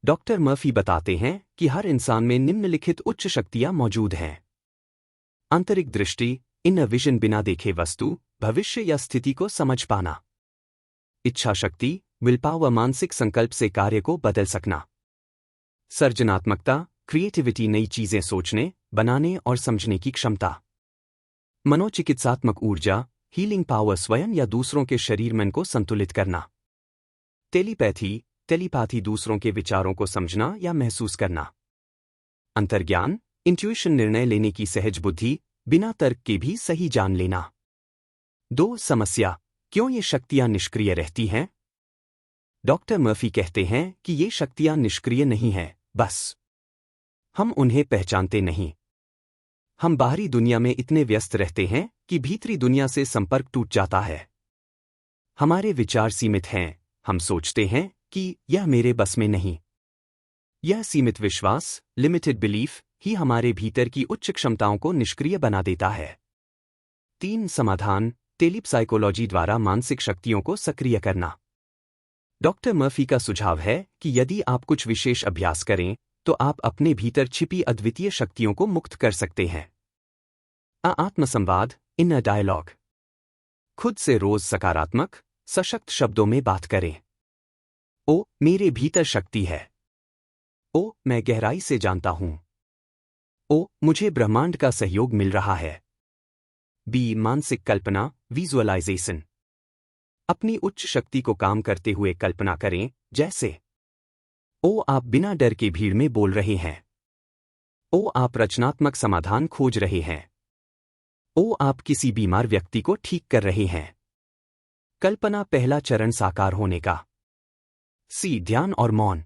डॉक्टर मर्फी बताते हैं कि हर इंसान में निम्नलिखित उच्च शक्तियां मौजूद हैं। आंतरिक दृष्टि, इनर विजन, बिना देखे वस्तु, भविष्य या स्थिति को समझ पाना। इच्छा शक्ति, विल पावर, मानसिक संकल्प से कार्य को बदल सकना। सर्जनात्मकता, क्रिएटिविटी, नई चीजें सोचने, बनाने और समझने की क्षमता। मनोचिकित्सात्मक ऊर्जा, हीलिंग पावर, स्वयं या दूसरों के शरीर मन को संतुलित करना। टेलीपैथी, दूसरों के विचारों को समझना या महसूस करना। अंतर्ज्ञान, इंट्यूशन, निर्णय लेने की सहज बुद्धि, बिना तर्क के भी सही जान लेना। 2. समस्या, क्यों ये शक्तियां निष्क्रिय रहती हैं? डॉक्टर मर्फी कहते हैं कि ये शक्तियां निष्क्रिय नहीं हैं, बस हम उन्हें पहचानते नहीं। हम बाहरी दुनिया में इतने व्यस्त रहते हैं कि भीतरी दुनिया से संपर्क टूट जाता है। हमारे विचार सीमित हैं, हम सोचते हैं कि यह मेरे बस में नहीं। यह सीमित विश्वास, लिमिटेड बिलीफ, ही हमारे भीतर की उच्च क्षमताओं को निष्क्रिय बना देता है। 3. समाधान, टेलीपसाइकोलॉजी द्वारा मानसिक शक्तियों को सक्रिय करना। डॉक्टर मर्फी का सुझाव है कि यदि आप कुछ विशेष अभ्यास करें, तो आप अपने भीतर छिपी अद्वितीय शक्तियों को मुक्त कर सकते हैं। आत्मसंवाद, इनर डायलॉग। खुद से रोज सकारात्मक, सशक्त शब्दों में बात करें। ओ, मेरे भीतर शक्ति है। ओ, मैं गहराई से जानता हूं। ओ, मुझे ब्रह्मांड का सहयोग मिल रहा है। बी, मानसिक कल्पना, विजुअलाइजेशन। अपनी उच्च शक्ति को काम करते हुए कल्पना करें, जैसे ओ, आप बिना डर के भीड़ में बोल रहे हैं। ओ, आप रचनात्मक समाधान खोज रहे हैं। ओ, आप किसी बीमार व्यक्ति को ठीक कर रहे हैं। कल्पना पहला चरण साकार होने का। सी, ध्यान और मौन।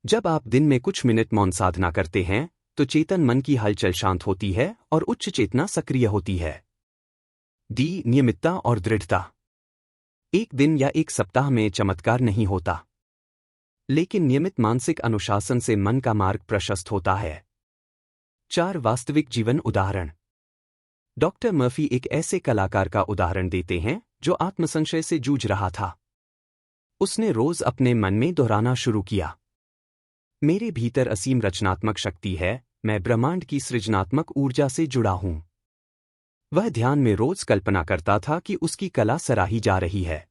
जब आप दिन में कुछ मिनट मौन साधना करते हैं तो चेतन मन की हलचल शांत होती है और उच्च चेतना सक्रिय होती है। डी, नियमितता और दृढ़ता। एक दिन या एक सप्ताह में चमत्कार नहीं होता, लेकिन नियमित मानसिक अनुशासन से मन का मार्ग प्रशस्त होता है। 4, वास्तविक जीवन उदाहरण। डॉक्टर मर्फी एक ऐसे कलाकार का उदाहरण देते हैं जो आत्मसंशय से जूझ रहा था। उसने रोज अपने मन में दोहराना शुरू किया, मेरे भीतर असीम रचनात्मक शक्ति है, मैं ब्रह्मांड की सृजनात्मक ऊर्जा से जुड़ा हूं। वह ध्यान में रोज कल्पना करता था कि उसकी कला सराही जा रही है।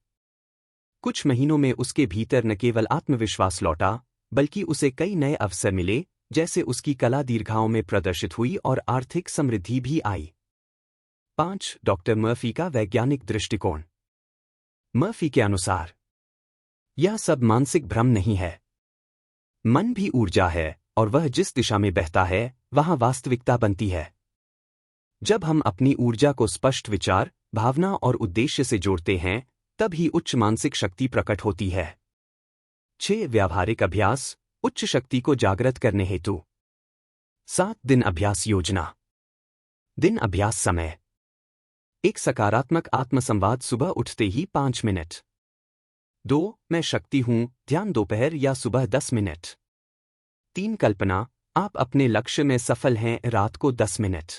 कुछ महीनों में उसके भीतर न केवल आत्मविश्वास लौटा, बल्कि उसे कई नए अवसर मिले, जैसे उसकी कला दीर्घाओं में प्रदर्शित हुई और आर्थिक समृद्धि भी आई। 5, डॉक्टर मर्फी का वैज्ञानिक दृष्टिकोण। मर्फी के अनुसार यह सब मानसिक भ्रम नहीं है। मन भी ऊर्जा है और वह जिस दिशा में बहता है वहां वास्तविकता बनती है। जब हम अपनी ऊर्जा को स्पष्ट विचार, भावना और उद्देश्य से जोड़ते हैं, तब ही उच्च मानसिक शक्ति प्रकट होती है। 6, व्यावहारिक अभ्यास, उच्च शक्ति को जागृत करने हेतु। 7 दिन अभ्यास योजना। दिन अभ्यास समय। एक सकारात्मक आत्मसंवाद सुबह उठते ही 5 मिनट। 2, मैं शक्ति हूं, ध्यान दोपहर या सुबह 10 मिनट। 3, कल्पना, आप अपने लक्ष्य में सफल हैं, रात को 10 मिनट।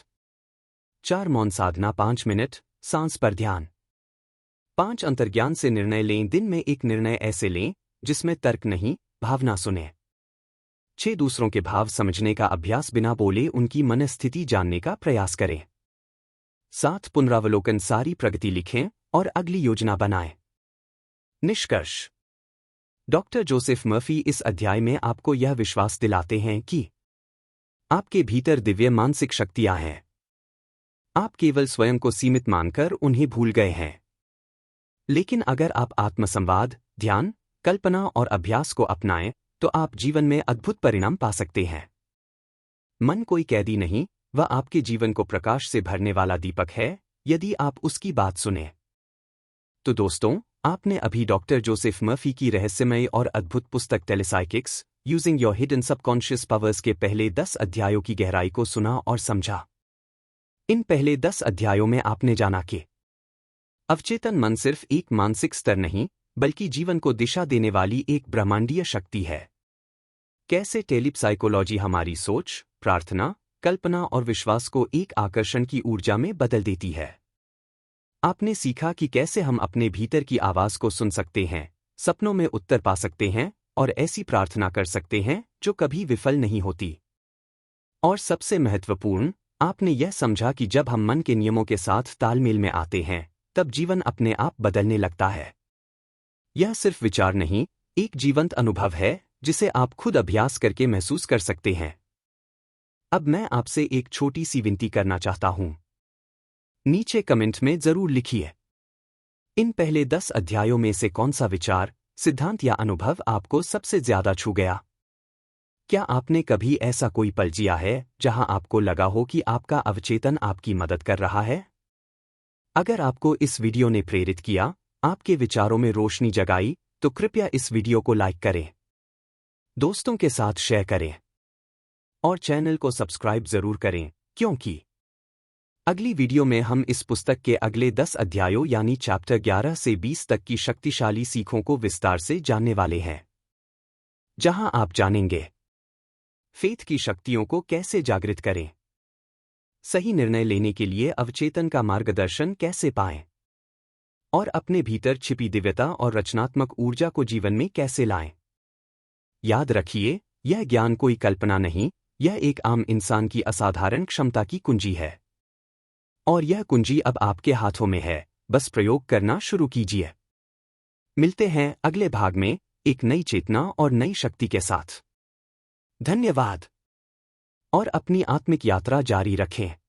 4, मौन साधना 5 मिनट, सांस पर ध्यान। 5, अंतर्ज्ञान से निर्णय लें, दिन में एक निर्णय ऐसे लें जिसमें तर्क नहीं, भावना सुने। 6, दूसरों के भाव समझने का अभ्यास, बिना बोले उनकी मनस्थिति जानने का प्रयास करें। 7, पुनरावलोकन, सारी प्रगति लिखें और अगली योजना बनाएं। निष्कर्ष। डॉक्टर जोसेफ मर्फी इस अध्याय में आपको यह विश्वास दिलाते हैं कि आपके भीतर दिव्य मानसिक शक्तियां हैं। आप केवल स्वयं को सीमित मानकर उन्हें भूल गए हैं। लेकिन अगर आप आत्मसंवाद, ध्यान, कल्पना और अभ्यास को अपनाएं, तो आप जीवन में अद्भुत परिणाम पा सकते हैं। मन कोई कैदी नहीं, वह आपके जीवन को प्रकाश से भरने वाला दीपक है, यदि आप उसकी बात सुने। तो दोस्तों, आपने अभी डॉक्टर जोसेफ मर्फी की रहस्यमय और अद्भुत पुस्तक Telepsychics, using your hidden subconscious powers के पहले 10 अध्यायों की गहराई को सुना और समझा। इन पहले 10 अध्यायों में आपने जाना कि अवचेतन मन सिर्फ एक मानसिक स्तर नहीं, बल्कि जीवन को दिशा देने वाली एक ब्रह्मांडीय शक्ति है। कैसे टेलीसाइकोलॉजी हमारी सोच, प्रार्थना, कल्पना और विश्वास को एक आकर्षण की ऊर्जा में बदल देती है। आपने सीखा कि कैसे हम अपने भीतर की आवाज को सुन सकते हैं, सपनों में उत्तर पा सकते हैं और ऐसी प्रार्थना कर सकते हैं जो कभी विफल नहीं होती। और सबसे महत्वपूर्ण, आपने यह समझा कि जब हम मन के नियमों के साथ तालमेल में आते हैं, तब जीवन अपने आप बदलने लगता है। यह सिर्फ विचार नहीं, एक जीवंत अनुभव है जिसे आप खुद अभ्यास करके महसूस कर सकते हैं। अब मैं आपसे एक छोटी सी विनती करना चाहता हूं। नीचे कमेंट में जरूर लिखिए, इन पहले 10 अध्यायों में से कौन सा विचार, सिद्धांत या अनुभव आपको सबसे ज्यादा छू गया? क्या आपने कभी ऐसा कोई पल जिया है जहां आपको लगा हो कि आपका अवचेतन आपकी मदद कर रहा है? अगर आपको इस वीडियो ने प्रेरित किया, आपके विचारों में रोशनी जगाई, तो कृपया इस वीडियो को लाइक करें, दोस्तों के साथ शेयर करें और चैनल को सब्सक्राइब जरूर करें, क्योंकि अगली वीडियो में हम इस पुस्तक के अगले 10 अध्यायों यानी चैप्टर 11 से 20 तक की शक्तिशाली सीखों को विस्तार से जानने वाले हैं, जहां आप जानेंगे फेथ की शक्तियों को कैसे जागृत करें, सही निर्णय लेने के लिए अवचेतन का मार्गदर्शन कैसे पाएं और अपने भीतर छिपी दिव्यता और रचनात्मक ऊर्जा को जीवन में कैसे लाएं। याद रखिए, यह ज्ञान कोई कल्पना नहीं, यह एक आम इंसान की असाधारण क्षमता की कुंजी है। और यह कुंजी अब आपके हाथों में है, बस प्रयोग करना शुरू कीजिए। मिलते हैं अगले भाग में एक नई चेतना और नई शक्ति के साथ। धन्यवाद। और अपनी आत्मिक यात्रा जारी रखें।